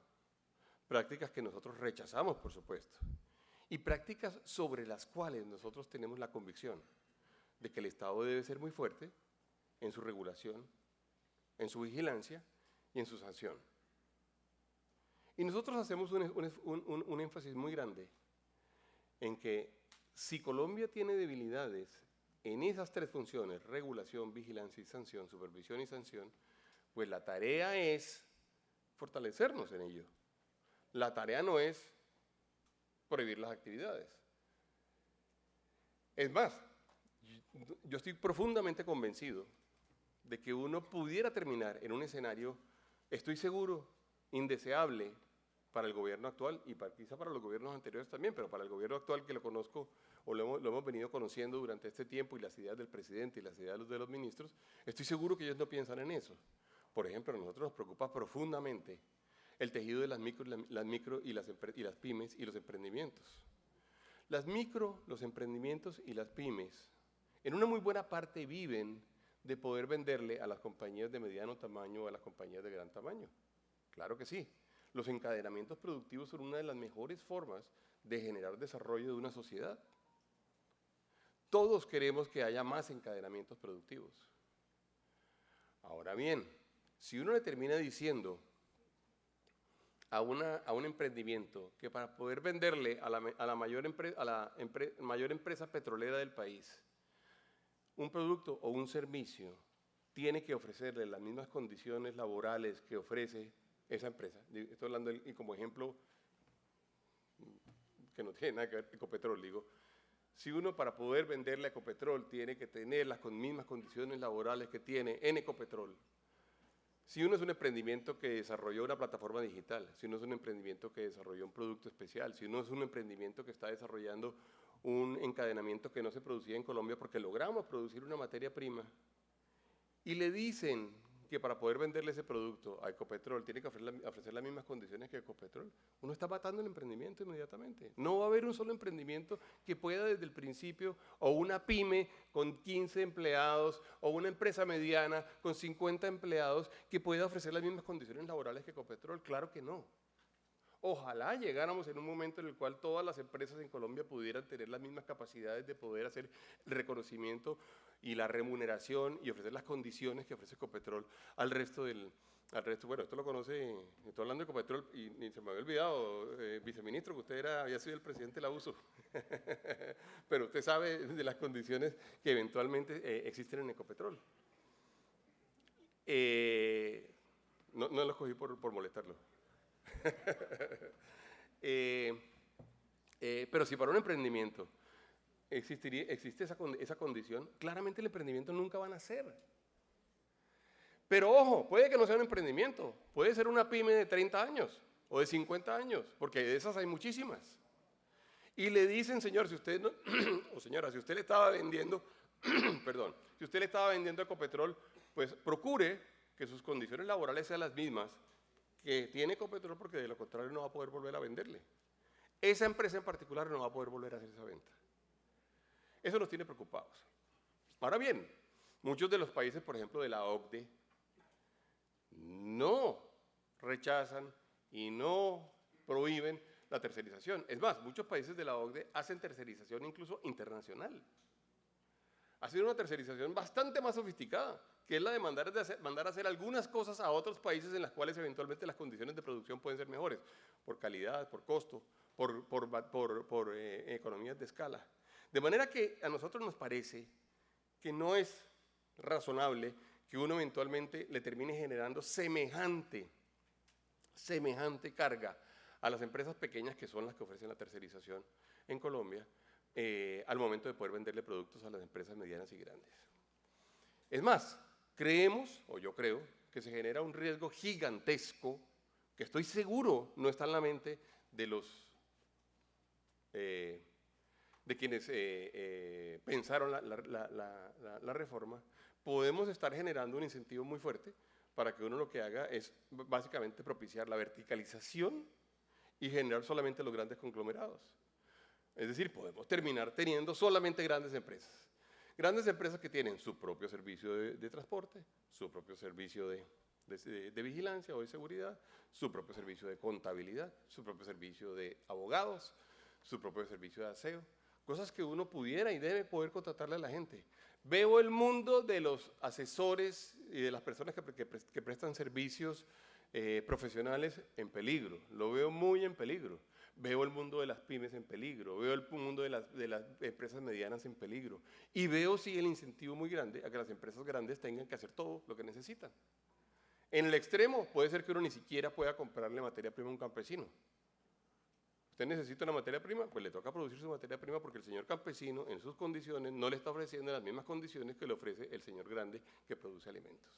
Prácticas que nosotros rechazamos, por supuesto. Y prácticas sobre las cuales nosotros tenemos la convicción de que el Estado debe ser muy fuerte en su regulación, en su vigilancia y en su sanción. Y nosotros hacemos un énfasis muy grande en que si Colombia tiene debilidades en esas tres funciones, regulación, vigilancia y sanción, supervisión y sanción, pues la tarea es fortalecernos en ello. La tarea no es prohibir las actividades. Es más, yo estoy profundamente convencido de que uno pudiera terminar en un escenario, estoy seguro, indeseable para el gobierno actual y quizá para los gobiernos anteriores también, pero para el gobierno actual que lo conozco o lo hemos venido conociendo durante este tiempo y las ideas del presidente y las ideas de los ministros, estoy seguro que ellos no piensan en eso. Por ejemplo, a nosotros nos preocupa profundamente el tejido de las micro y las pymes y los emprendimientos. Las micro, los emprendimientos y las pymes, en una muy buena parte viven de poder venderle a las compañías de mediano tamaño o a las compañías de gran tamaño. Claro que sí. Los encadenamientos productivos son una de las mejores formas de generar desarrollo de una sociedad. Todos queremos que haya más encadenamientos productivos. Ahora bien, si uno le termina diciendo a un emprendimiento que para poder venderle a la mayor empresa petrolera del país un producto o un servicio, tiene que ofrecerle las mismas condiciones laborales que ofrece esa empresa. Estoy hablando y como ejemplo que no tiene nada que ver con Ecopetrol, digo, si uno para poder venderle a Ecopetrol tiene que tener las mismas condiciones laborales que tiene en Ecopetrol, si uno es un emprendimiento que desarrolló una plataforma digital, si uno es un emprendimiento que desarrolló un producto especial, si uno es un emprendimiento que está desarrollando un encadenamiento que no se producía en Colombia porque logramos producir una materia prima, y le dicen que para poder venderle ese producto a Ecopetrol tiene que ofrecer las mismas condiciones que Ecopetrol, uno está matando el emprendimiento inmediatamente. No va a haber un solo emprendimiento que pueda desde el principio, o una pyme con 15 empleados, o una empresa mediana con 50 empleados, que pueda ofrecer las mismas condiciones laborales que Ecopetrol. Claro que no. Ojalá llegáramos en un momento en el cual todas las empresas en Colombia pudieran tener las mismas capacidades de poder hacer el reconocimiento y la remuneración y ofrecer las condiciones que ofrece Ecopetrol al resto bueno, esto lo conoce, estoy hablando de Ecopetrol y se me había olvidado, viceministro, que usted había sido el presidente de la USO, pero usted sabe de las condiciones que eventualmente existen en Ecopetrol. No lo escogí por molestarlo. Pero si para un emprendimiento existe esa condición, claramente el emprendimiento nunca va a nacer. Pero ojo, puede que no sea un emprendimiento, puede ser una pyme de 30 años o de 50 años, porque de esas hay muchísimas. Y le dicen, señor, si usted no, o señora, si usted le estaba vendiendo, perdón, si usted le estaba vendiendo Ecopetrol, pues procure que sus condiciones laborales sean las mismas que tiene Ecopetrol, porque de lo contrario no va a poder volver a venderle. Esa empresa en particular no va a poder volver a hacer esa venta. Eso nos tiene preocupados. Ahora bien, muchos de los países, por ejemplo, de la OCDE, no rechazan y no prohíben la tercerización. Es más, muchos países de la OCDE hacen tercerización incluso internacional. Ha sido una tercerización bastante más sofisticada, que es la de mandar a hacer algunas cosas a otros países en las cuales eventualmente las condiciones de producción pueden ser mejores, por calidad, por costo, por economías de escala. De manera que a nosotros nos parece que no es razonable que uno eventualmente le termine generando semejante carga a las empresas pequeñas, que son las que ofrecen la tercerización en Colombia, al momento de poder venderle productos a las empresas medianas y grandes. Es más, creemos, o yo creo, que se genera un riesgo gigantesco, que estoy seguro no está en la mente de quienes pensaron la reforma. Podemos estar generando un incentivo muy fuerte para que uno lo que haga es básicamente propiciar la verticalización y generar solamente los grandes conglomerados. Es decir, podemos terminar teniendo solamente grandes empresas. Grandes empresas que tienen su propio servicio de transporte, su propio servicio de vigilancia o de seguridad, su propio servicio de contabilidad, su propio servicio de abogados, su propio servicio de aseo, cosas que uno pudiera y debe poder contratarle a la gente. Veo el mundo de los asesores y de las personas que prestan servicios profesionales en peligro, lo veo muy en peligro. Veo el mundo de las pymes en peligro, veo el mundo de las empresas medianas en peligro y veo sí el incentivo muy grande a que las empresas grandes tengan que hacer todo lo que necesitan. En el extremo puede ser que uno ni siquiera pueda comprarle materia prima a un campesino. Usted necesita una materia prima, pues le toca producir su materia prima porque el señor campesino en sus condiciones no le está ofreciendo las mismas condiciones que le ofrece el señor grande que produce alimentos.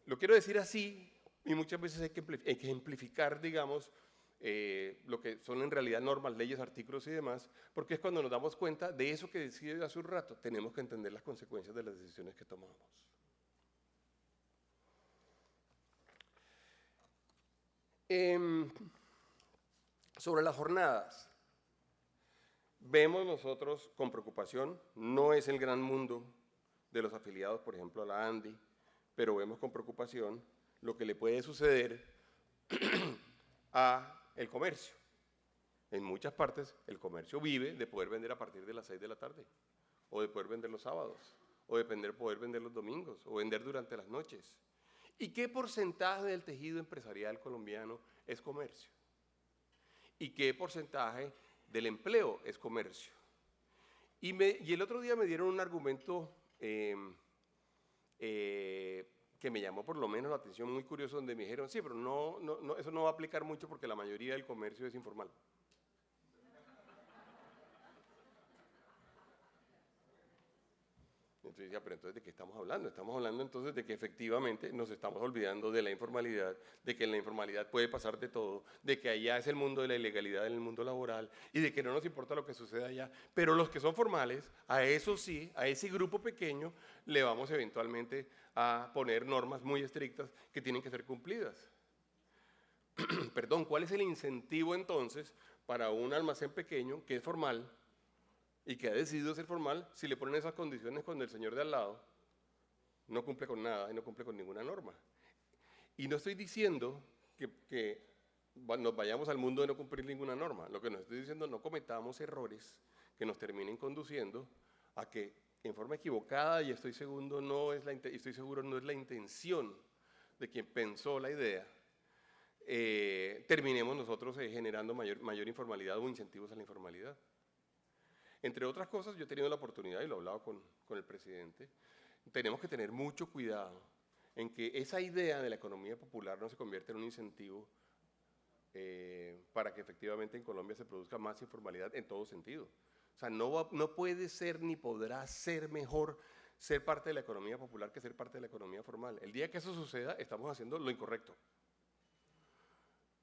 Lo quiero decir así y muchas veces hay que ejemplificar, digamos, lo que son en realidad normas, leyes, artículos y demás, porque es cuando nos damos cuenta de eso que decía hace un rato, tenemos que entender las consecuencias de las decisiones que tomamos. Sobre las jornadas, vemos nosotros con preocupación, no es el gran mundo de los afiliados, por ejemplo, a la ANDI, pero vemos con preocupación lo que le puede suceder a el comercio. En muchas partes el comercio vive de poder vender a partir de las 6 de la tarde, o de poder vender los sábados, o de poder vender los domingos, o vender durante las noches. ¿Y qué porcentaje del tejido empresarial colombiano es comercio? ¿Y qué porcentaje del empleo es comercio? Y el otro día me dieron un argumento que me llamó por lo menos la atención, muy curioso, donde me dijeron, sí, pero eso no va a aplicar mucho porque la mayoría del comercio es informal. Entonces decía, pero entonces ¿de qué estamos hablando? Estamos hablando entonces de que efectivamente nos estamos olvidando de la informalidad, de que en la informalidad puede pasar de todo, de que allá es el mundo de la ilegalidad en el mundo laboral y de que no nos importa lo que suceda allá. Pero los que son formales, a eso sí, a ese grupo pequeño, le vamos eventualmente a poner normas muy estrictas que tienen que ser cumplidas. Perdón, ¿cuál es el incentivo entonces para un almacén pequeño que es formal y que ha decidido ser formal si le ponen esas condiciones cuando el señor de al lado no cumple con nada y no cumple con ninguna norma? Y no estoy diciendo que nos vayamos al mundo de no cumplir ninguna norma. Lo que nos estoy diciendo, no cometamos errores que nos terminen conduciendo a que en forma equivocada, y estoy seguro no es la intención de quien pensó la idea, terminemos nosotros generando mayor informalidad o incentivos a la informalidad. Entre otras cosas, yo he tenido la oportunidad, y lo he hablado con el presidente, tenemos que tener mucho cuidado en que esa idea de la economía popular no se convierta en un incentivo para que efectivamente en Colombia se produzca más informalidad en todo sentido. O sea, no puede ser ni podrá ser mejor ser parte de la economía popular que ser parte de la economía formal. El día que eso suceda, estamos haciendo lo incorrecto.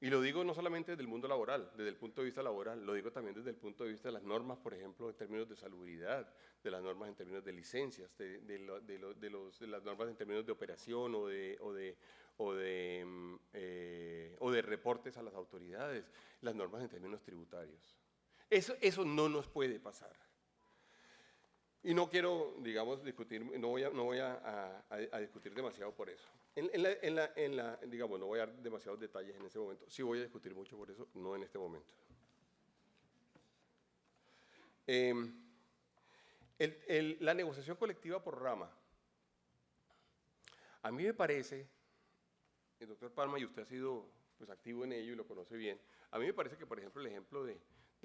Y lo digo no solamente desde el mundo laboral, desde el punto de vista laboral, lo digo también desde el punto de vista de las normas, por ejemplo, en términos de salubridad, de las normas en términos de licencias, de las normas en términos de operación o de reportes a las autoridades, las normas en términos tributarios. Eso no nos puede pasar. Y no quiero, digamos, discutir, no voy a discutir demasiado por eso. Digamos, no voy a dar demasiados detalles en ese momento. Sí voy a discutir mucho por eso, no en este momento. La negociación colectiva por rama. A mí me parece, el doctor Palma, y usted ha sido pues, activo en ello y lo conoce bien, a mí me parece que, por ejemplo, el ejemplo del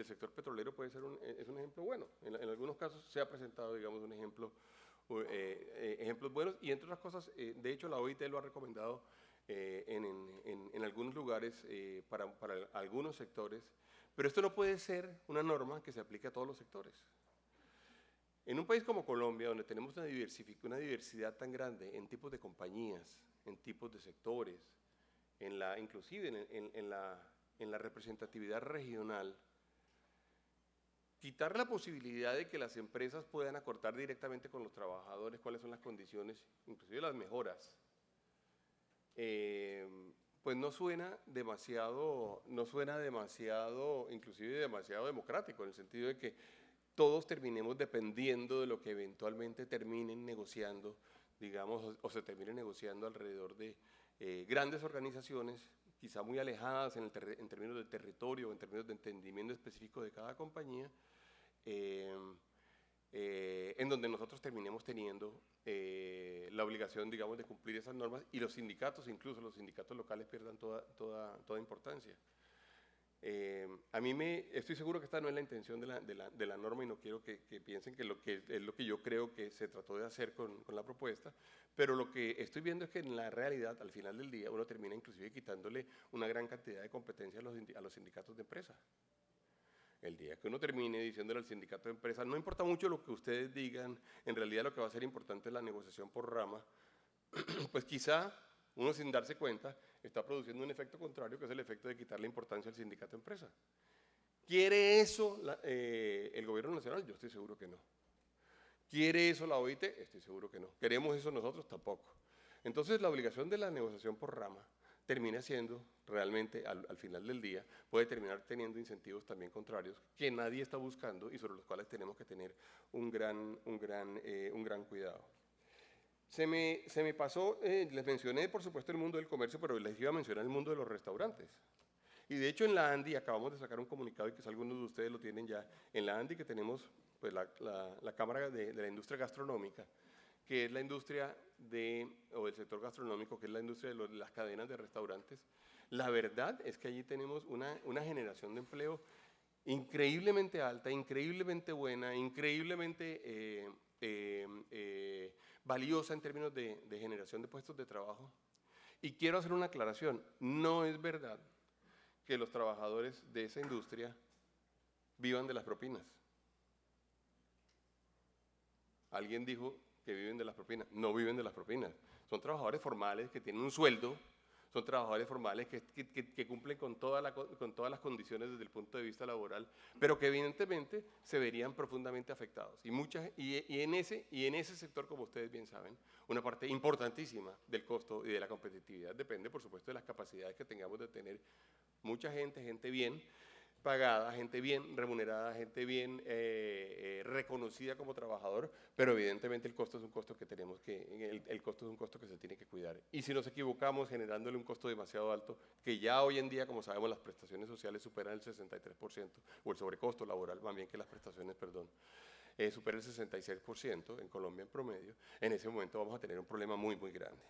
sector petrolero puede ser es un ejemplo bueno. En algunos casos se ha presentado, digamos, un ejemplo, ejemplos buenos, y entre otras cosas, de hecho, la OIT lo ha recomendado en algunos lugares para algunos sectores, pero esto no puede ser una norma que se aplique a todos los sectores. En un país como Colombia, donde tenemos una diversidad tan grande en tipos de compañías, en tipos de sectores, inclusive en la representatividad regional, quitar la posibilidad de que las empresas puedan acordar directamente con los trabajadores cuáles son las condiciones, inclusive las mejoras, pues no suena demasiado, inclusive demasiado democrático, en el sentido de que todos terminemos dependiendo de lo que eventualmente terminen negociando, digamos, o se termine negociando alrededor de grandes organizaciones, quizá muy alejadas en términos de territorio, en términos de entendimiento específico de cada compañía, en donde nosotros terminemos teniendo la obligación, digamos, de cumplir esas normas, y los sindicatos, incluso los sindicatos locales, pierdan toda importancia. Estoy seguro que esta no es la intención de la norma, y no quiero que piensen que es lo que yo creo que se trató de hacer con la propuesta, pero lo que estoy viendo es que en la realidad, al final del día, uno termina inclusive quitándole una gran cantidad de competencia a los sindicatos de empresa. El día que uno termine diciéndole al sindicato de empresa, no importa mucho lo que ustedes digan, en realidad lo que va a ser importante es la negociación por rama, pues quizá uno, sin darse cuenta, está produciendo un efecto contrario, que es el efecto de quitarle importancia al sindicato de empresa. ¿Quiere eso el gobierno nacional? Yo estoy seguro que no. ¿Quiere eso la OIT? Estoy seguro que no. ¿Queremos eso nosotros? Tampoco. Entonces, la obligación de la negociación por rama termina siendo, realmente, al final del día, puede terminar teniendo incentivos también contrarios que nadie está buscando y sobre los cuales tenemos que tener un gran cuidado. Se me pasó, les mencioné por supuesto el mundo del comercio, pero les iba a mencionar el mundo de los restaurantes. Y de hecho en la ANDI acabamos de sacar un comunicado, y quizá algunos de ustedes lo tienen ya, en la ANDI, que tenemos pues, la Cámara de la Industria Gastronómica, que es la industria o el sector gastronómico, que es la industria de las cadenas de restaurantes. La verdad es que allí tenemos una generación de empleo increíblemente alta, increíblemente buena, increíblemente valiosa en términos de generación de puestos de trabajo. Y quiero hacer una aclaración, no es verdad que los trabajadores de esa industria vivan de las propinas. Alguien dijo que viven de las propinas. No viven de las propinas. Son trabajadores formales que tienen un sueldo, son trabajadores formales que cumplen con todas las condiciones desde el punto de vista laboral, pero que evidentemente se verían profundamente afectados. Y en ese sector, como ustedes bien saben, una parte importantísima del costo y de la competitividad depende, por supuesto, de las capacidades que tengamos de tener mucha gente bien pagada, gente bien remunerada, gente bien reconocida como trabajador, pero evidentemente el costo es un costo que el costo es un costo que se tiene que cuidar. Y si nos equivocamos generándole un costo demasiado alto, que ya hoy en día, como sabemos, las prestaciones sociales superan el 63%, o el sobrecosto laboral, más bien que las prestaciones, perdón, supera el 66% en Colombia en promedio, en ese momento vamos a tener un problema muy, muy grande.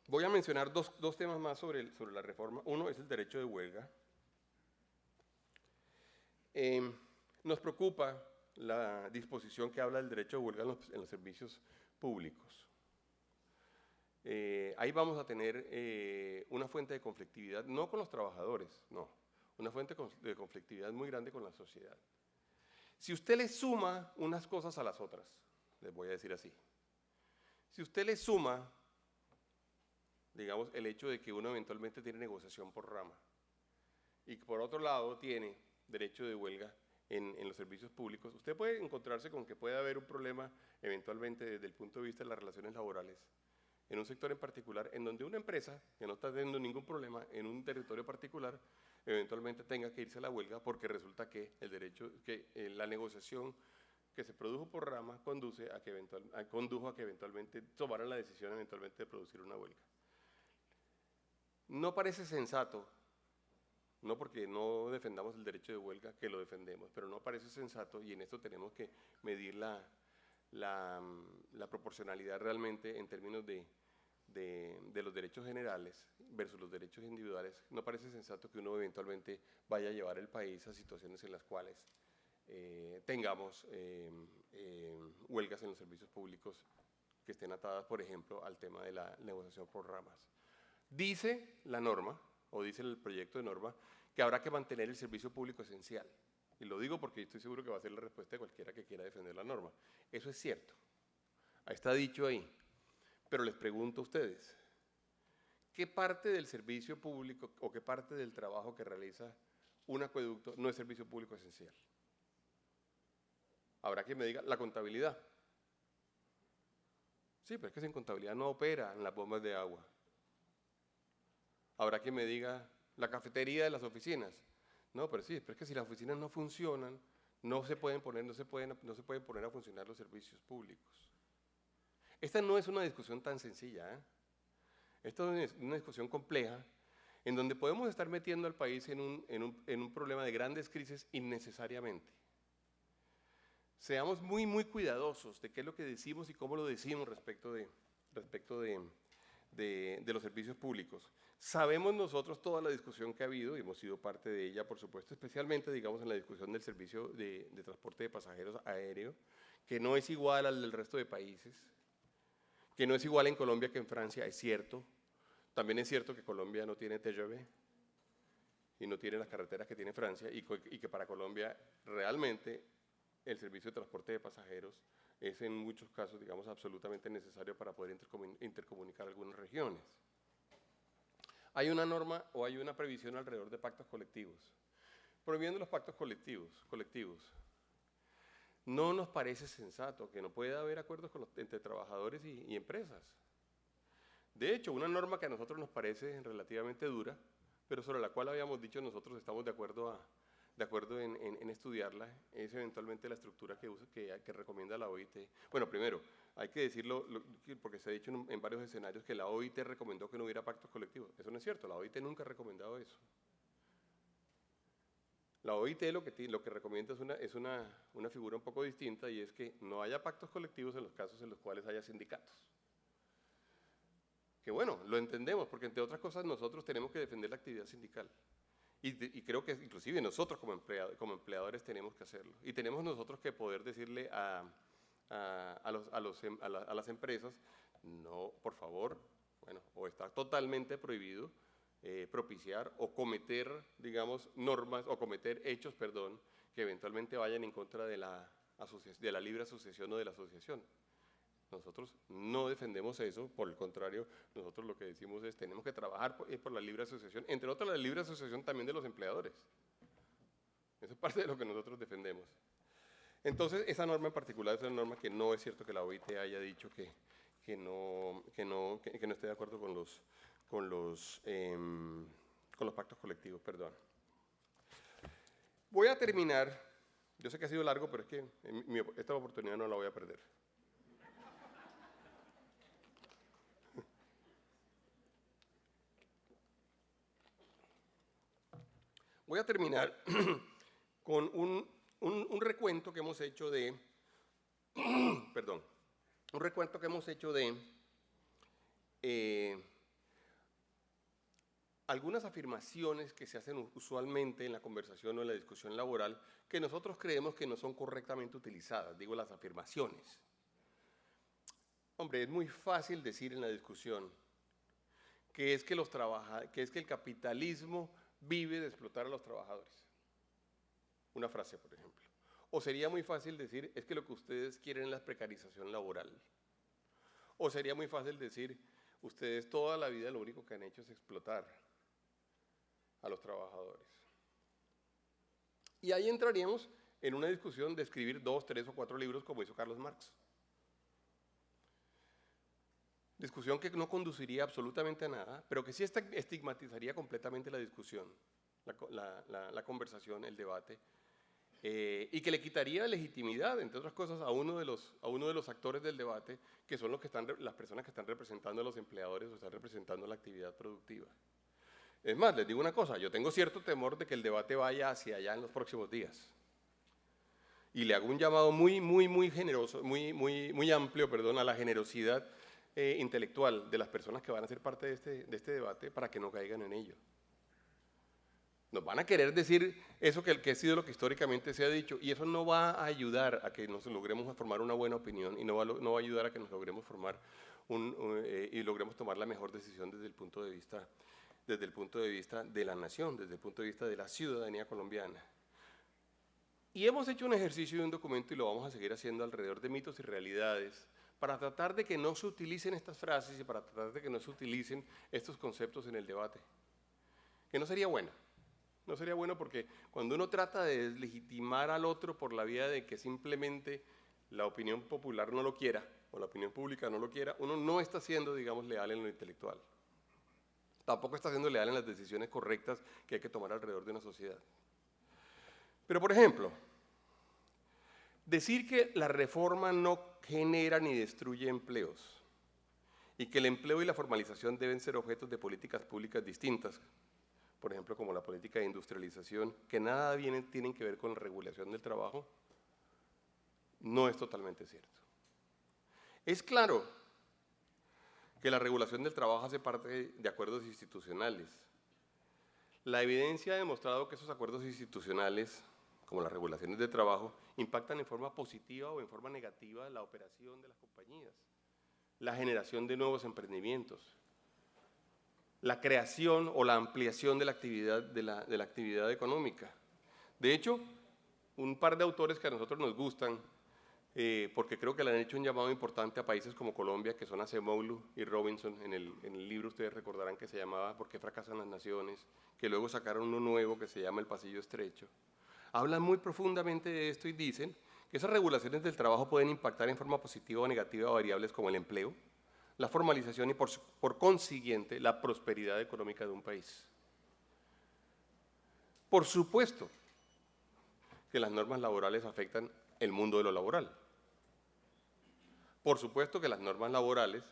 Voy a mencionar dos temas más sobre la reforma. Uno es el derecho de huelga. Nos preocupa la disposición que habla del derecho de huelga en los servicios públicos. Ahí vamos a tener una fuente de conflictividad, no con los trabajadores, no, una fuente de conflictividad muy grande con la sociedad. Si usted le suma unas cosas a las otras, les voy a decir así, si usted le suma, digamos, el hecho de que uno eventualmente tiene negociación por rama y que por otro lado tiene derecho de huelga en los servicios públicos, usted puede encontrarse con que puede haber un problema eventualmente desde el punto de vista de las relaciones laborales en un sector en particular, en donde una empresa que no está teniendo ningún problema en un territorio particular, eventualmente tenga que irse a la huelga porque resulta que la negociación que se produjo por rama condujo a que eventualmente tomaran la decisión eventualmente de producir una huelga. No parece sensato, no porque no defendamos el derecho de huelga, que lo defendemos, pero no parece sensato, y en esto tenemos que medir la proporcionalidad realmente en términos de los derechos generales versus los derechos individuales. No parece sensato que uno eventualmente vaya a llevar el país a situaciones en las cuales tengamos huelgas en los servicios públicos que estén atadas, por ejemplo, al tema de la negociación por ramas. Dice la norma, o dice el proyecto de norma, que habrá que mantener el servicio público esencial. Y lo digo porque estoy seguro que va a ser la respuesta de cualquiera que quiera defender la norma. Eso es cierto. Está dicho ahí. Pero les pregunto a ustedes, ¿qué parte del servicio público o qué parte del trabajo que realiza un acueducto no es servicio público esencial? Habrá quien me diga la contabilidad. Sí, pero es que sin contabilidad no operan las bombas de agua. Habrá quien me diga la cafetería de las oficinas. No, pero sí, pero es que si las oficinas no funcionan, no se pueden poner a funcionar los servicios públicos. Esta no es una discusión tan sencilla, ¿eh? Esta es una discusión compleja en donde podemos estar metiendo al país en un problema de grandes crisis innecesariamente. Seamos muy, muy cuidadosos de qué es lo que decimos y cómo lo decimos respecto de los servicios públicos. Sabemos nosotros toda la discusión que ha habido y hemos sido parte de ella, por supuesto, especialmente, digamos, en la discusión del servicio de transporte de pasajeros aéreo, que no es igual al del resto de países, que no es igual en Colombia que en Francia, es cierto. También es cierto que Colombia no tiene TGV y no tiene las carreteras que tiene Francia y que para Colombia realmente el servicio de transporte de pasajeros es en muchos casos, digamos, absolutamente necesario para poder intercomunicar algunas regiones. Hay una norma o hay una previsión alrededor de pactos colectivos. Prohibiendo los pactos colectivos. No nos parece sensato que no pueda haber acuerdos entre trabajadores y empresas. De hecho, una norma que a nosotros nos parece relativamente dura, pero sobre la cual habíamos dicho nosotros estamos de acuerdo en estudiarla, es eventualmente la estructura que recomienda la OIT. Bueno, primero, hay que decirlo, porque se ha dicho en varios escenarios que la OIT recomendó que no hubiera pactos colectivos. Eso no es cierto, la OIT nunca ha recomendado eso. La OIT lo que recomienda es una figura un poco distinta, y es que no haya pactos colectivos en los casos en los cuales haya sindicatos. Que bueno, lo entendemos, porque entre otras cosas nosotros tenemos que defender la actividad sindical. Y creo que inclusive nosotros como empleadores tenemos que hacerlo. Y tenemos nosotros que poder decirle a las empresas, no, por favor, bueno, o está totalmente prohibido propiciar o cometer, digamos, normas, o cometer hechos, perdón, que eventualmente vayan en contra de de la libre asociación o de la asociación. Nosotros no defendemos eso, por el contrario, nosotros lo que decimos es tenemos que trabajar por la libre asociación, entre otras la libre asociación también de los empleadores. Eso es parte de lo que nosotros defendemos. Entonces, esa norma en particular es una norma que no es cierto que la OIT haya dicho que no esté de acuerdo con los pactos colectivos, perdón. Voy a terminar, yo sé que ha sido largo, pero es que esta oportunidad no la voy a perder. Voy a terminar con un recuento que hemos hecho de, perdón, un recuento que hemos hecho de algunas afirmaciones que se hacen usualmente en la conversación o en la discusión laboral que nosotros creemos que no son correctamente utilizadas, digo las afirmaciones. Hombre, es muy fácil decir en la discusión que es que el capitalismo vive de explotar a los trabajadores. Una frase, por ejemplo. O sería muy fácil decir, es que lo que ustedes quieren es la precarización laboral. O sería muy fácil decir, ustedes toda la vida lo único que han hecho es explotar a los trabajadores. Y ahí entraríamos en una discusión de escribir 2, 3 o 4 libros como hizo Carlos Marx. Discusión que no conduciría absolutamente a nada, pero que sí estigmatizaría completamente la discusión, la conversación, el debate, y que le quitaría legitimidad, entre otras cosas, a uno de los actores del debate, que son las personas que están representando a los empleadores o están representando la actividad productiva. Es más, les digo una cosa, yo tengo cierto temor de que el debate vaya hacia allá en los próximos días. Y le hago un llamado muy generoso, muy amplio, perdón, a la generosidad intelectual de las personas que van a ser parte de este debate para que no caigan en ello. Nos van a querer decir eso que ha sido lo que históricamente se ha dicho, y eso no va a ayudar a que nos logremos formar una buena opinión y no va a ayudar a que nos logremos formar y logremos tomar la mejor decisión desde el punto de vista de la nación, desde el punto de vista de la ciudadanía colombiana. Y hemos hecho un ejercicio de un documento y lo vamos a seguir haciendo alrededor de mitos y realidades para tratar de que no se utilicen estas frases y para tratar de que no se utilicen estos conceptos en el debate. Que no sería bueno. No sería bueno porque cuando uno trata de deslegitimar al otro por la vía de que simplemente la opinión popular no lo quiera o la opinión pública no lo quiera, uno no está siendo, digamos, leal en lo intelectual. Tampoco está siendo leal en las decisiones correctas que hay que tomar alrededor de una sociedad. Pero, por ejemplo, decir que la reforma no genera ni destruye empleos y que el empleo y la formalización deben ser objetos de políticas públicas distintas, por ejemplo, como la política de industrialización, que nada tienen que ver con la regulación del trabajo, no es totalmente cierto. Es claro que la regulación del trabajo hace parte de acuerdos institucionales. La evidencia ha demostrado que esos acuerdos institucionales, como las regulaciones de trabajo, impactan en forma positiva o en forma negativa la operación de las compañías, la generación de nuevos emprendimientos, la creación o la ampliación de la actividad económica. De hecho, un par de autores que a nosotros nos gustan, porque creo que le han hecho un llamado importante a países como Colombia, que son Acemoglu y Robinson. En el libro ustedes recordarán que se llamaba ¿Por qué fracasan las naciones?, que luego sacaron uno nuevo que se llama El pasillo estrecho. Hablan muy profundamente de esto y dicen que esas regulaciones del trabajo pueden impactar en forma positiva o negativa variables como el empleo, la formalización y por consiguiente la prosperidad económica de un país. Por supuesto que las normas laborales afectan el mundo de lo laboral. Por supuesto que las normas laborales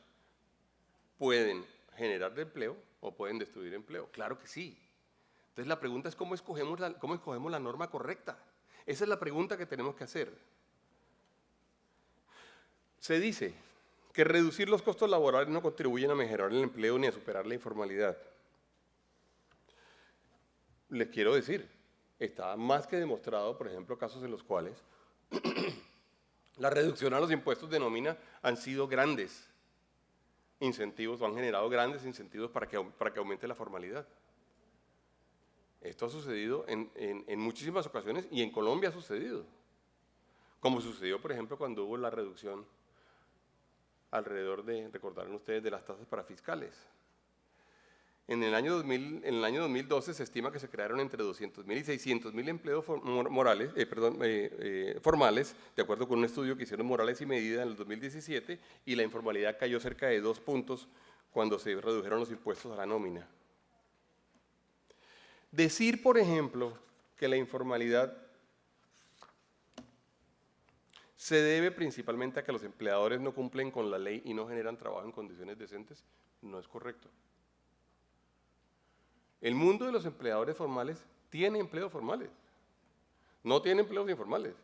pueden generar empleo o pueden destruir empleo. Claro que sí. Entonces la pregunta es cómo escogemos la norma correcta. Esa es la pregunta que tenemos que hacer. Se dice que reducir los costos laborales no contribuyen a mejorar el empleo ni a superar la informalidad. Les quiero decir, está más que demostrado, por ejemplo, casos en los cuales la reducción a los impuestos de nómina han sido grandes incentivos o han generado grandes incentivos para que aumente la formalidad. Esto ha sucedido en muchísimas ocasiones y en Colombia ha sucedido. como sucedió, por ejemplo, cuando hubo la reducción alrededor de, recordarán ustedes, de las tasas parafiscales. En el año 2012 se estima que se crearon entre 200.000 y 600.000 empleos formales, de acuerdo con un estudio que hicieron Morales y Medida en el 2017, y la informalidad cayó cerca de 2 puntos cuando se redujeron los impuestos a la nómina. Decir, por ejemplo, que la informalidad se debe principalmente a que los empleadores no cumplen con la ley y no generan trabajo en condiciones decentes, no es correcto. El mundo de los empleadores formales tiene empleos formales, no tiene empleos informales.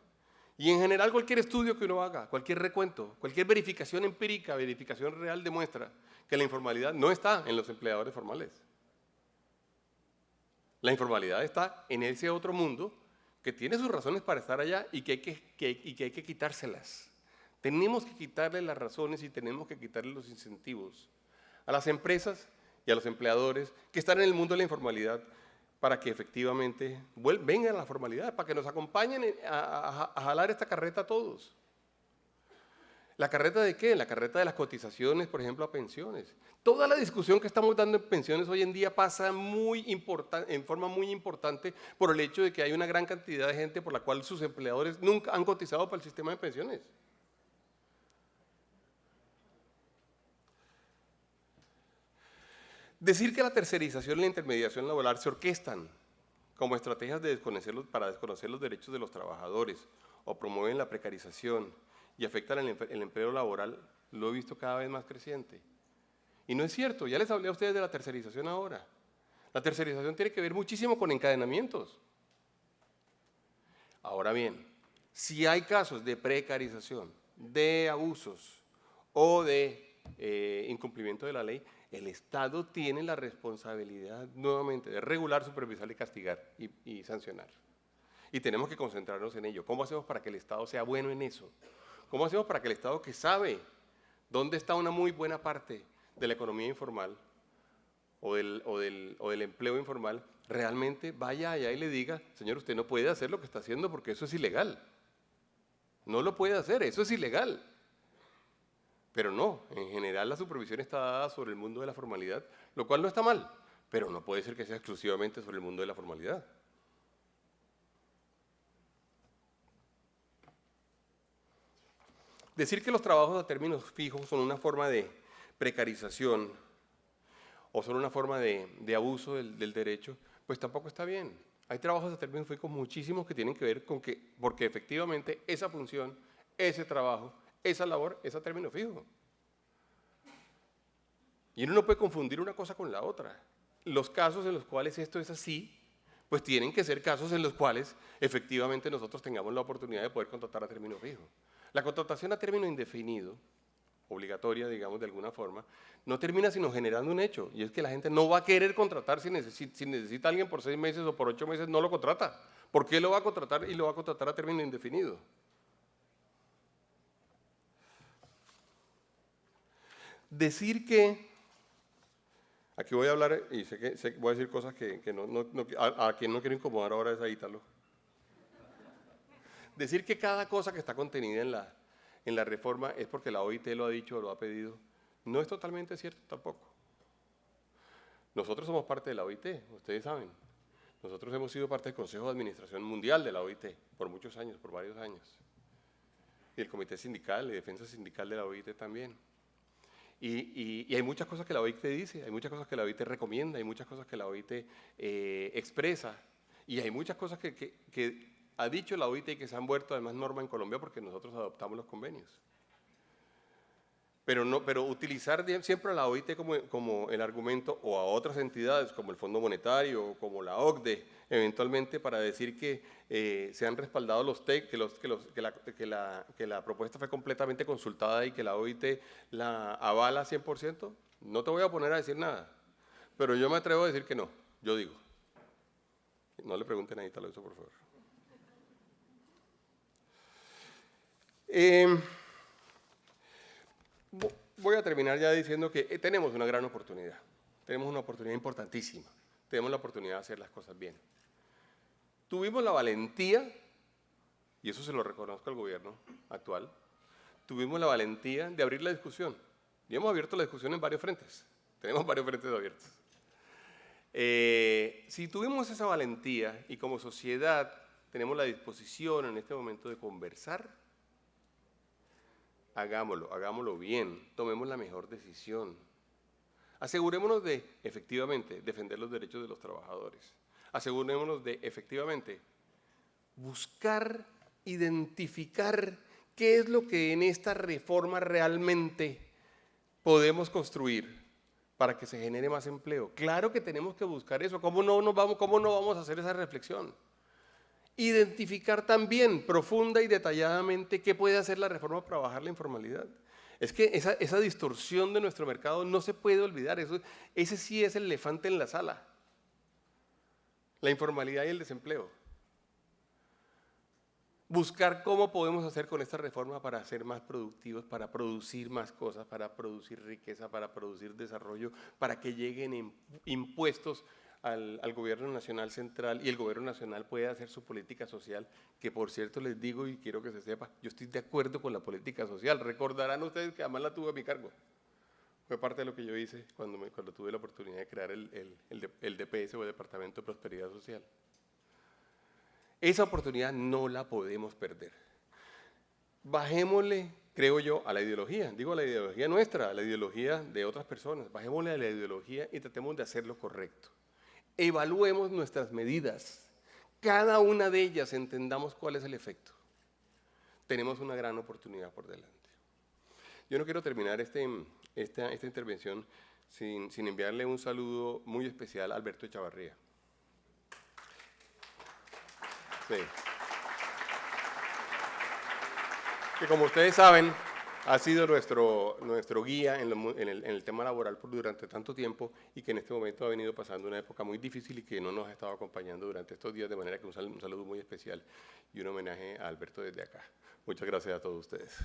Y en general cualquier estudio que uno haga, cualquier recuento, cualquier verificación empírica, verificación real demuestra que la informalidad no está en los empleadores formales. La informalidad está en ese otro mundo que tiene sus razones para estar allá y que hay que quitárselas. Tenemos que quitarle las razones y tenemos que quitarle los incentivos a las empresas y a los empleadores que están en el mundo de la informalidad para que efectivamente vengan a la formalidad, para que nos acompañen a jalar esta carreta a todos. ¿La carreta de qué? La carreta de las cotizaciones, por ejemplo, a pensiones. Toda la discusión que estamos dando en pensiones hoy en día pasa en forma muy importante por el hecho de que hay una gran cantidad de gente por la cual sus empleadores nunca han cotizado para el sistema de pensiones. Decir que la tercerización y la intermediación laboral se orquestan como estrategias para desconocer los derechos de los trabajadores o promueven la precarización y afectan el empleo laboral, lo he visto cada vez más creciente. Y no es cierto, ya les hablé a ustedes de la tercerización ahora. La tercerización tiene que ver muchísimo con encadenamientos. Ahora bien, si hay casos de precarización, de abusos o de incumplimiento de la ley, el Estado tiene la responsabilidad nuevamente de regular, supervisar y castigar y sancionar. Y tenemos que concentrarnos en ello. ¿Cómo hacemos para que el Estado sea bueno en eso? ¿Cómo hacemos para que el Estado, que sabe dónde está una muy buena parte de la economía informal o del empleo informal, realmente vaya allá y le diga, señor, usted no puede hacer lo que está haciendo porque eso es ilegal? No lo puede hacer, eso es ilegal. Pero no, en general la supervisión está dada sobre el mundo de la formalidad, lo cual no está mal, pero no puede ser que sea exclusivamente sobre el mundo de la formalidad. Decir que los trabajos a términos fijos son una forma de precarización o son una forma de abuso del derecho, pues tampoco está bien. Hay trabajos a términos fijos muchísimos que tienen que ver con porque efectivamente esa función, ese trabajo, esa labor es a término fijo. Y uno no puede confundir una cosa con la otra. Los casos en los cuales esto es así, pues tienen que ser casos en los cuales efectivamente nosotros tengamos la oportunidad de poder contratar a término fijo. La contratación a término indefinido, obligatoria, digamos, de alguna forma, no termina sino generando un hecho, y es que la gente no va a querer contratar si necesita a alguien por 6 meses o por 8 meses, no lo contrata. ¿Por qué lo va a contratar y lo va a contratar a término indefinido? Decir que, aquí voy a hablar, y sé que voy a decir cosas que a quien no quiero incomodar ahora es a Ítalo. Decir que cada cosa que está contenida en la reforma es porque la OIT lo ha dicho o lo ha pedido, no es totalmente cierto tampoco. Nosotros somos parte de la OIT, ustedes saben. Nosotros hemos sido parte del Consejo de Administración Mundial de la OIT por muchos años, por varios años. Y el Comité Sindical y Defensa Sindical de la OIT también. Y hay muchas cosas que la OIT dice, hay muchas cosas que la OIT recomienda, hay muchas cosas que la OIT expresa, y hay muchas cosas que ha dicho la OIT y que se han vuelto además norma en Colombia porque nosotros adoptamos los convenios. Pero utilizar siempre a la OIT como el argumento, o a otras entidades como el Fondo Monetario o como la OCDE, eventualmente para decir que se han respaldado los TEC, que la propuesta fue completamente consultada y que la OIT la avala 100%, no te voy a poner a decir nada, pero yo me atrevo a decir que no, yo digo. No le pregunten a Ítalo eso, por favor. Voy a terminar ya diciendo que tenemos una gran oportunidad, tenemos una oportunidad importantísima, tenemos la oportunidad de hacer las cosas bien. Tuvimos la valentía y eso se lo reconozco al gobierno actual, tuvimos la valentía de abrir la discusión. Y hemos abierto la discusión en varios frentes. Tenemos varios frentes abiertos. Si tuvimos esa valentía y como sociedad tenemos la disposición en este momento de conversar, hagámoslo bien, tomemos la mejor decisión. Asegurémonos de, efectivamente, defender los derechos de los trabajadores. Asegurémonos de, efectivamente, buscar, identificar qué es lo que en esta reforma realmente podemos construir para que se genere más empleo. Claro que tenemos que buscar eso. ¿Cómo no vamos a hacer esa reflexión? Identificar también profunda y detalladamente qué puede hacer la reforma para bajar la informalidad. Es que esa distorsión de nuestro mercado no se puede olvidar. Ese sí es el elefante en la sala. La informalidad y el desempleo. Buscar cómo podemos hacer con esta reforma para ser más productivos, para producir más cosas, para producir riqueza, para producir desarrollo, para que lleguen impuestos al gobierno nacional central y el gobierno nacional pueda hacer su política social, que por cierto les digo y quiero que se sepa, yo estoy de acuerdo con la política social. Recordarán ustedes que además la tuve a mi cargo. Fue parte de lo que yo hice cuando tuve la oportunidad de crear el DPS o el Departamento de Prosperidad Social. Esa oportunidad no la podemos perder. Bajémosle, creo yo, a la ideología. Digo a la ideología nuestra, a la ideología de otras personas. Bajémosle a la ideología y tratemos de hacer lo correcto. Evaluemos nuestras medidas. Cada una de ellas entendamos cuál es el efecto. Tenemos una gran oportunidad por delante. Yo no quiero terminar esta intervención sin enviarle un saludo muy especial a Alberto Echavarría. Sí. Que como ustedes saben, ha sido nuestro guía en el tema laboral durante tanto tiempo y que en este momento ha venido pasando una época muy difícil y que no nos ha estado acompañando durante estos días, de manera que un saludo muy especial y un homenaje a Alberto desde acá. Muchas gracias a todos ustedes.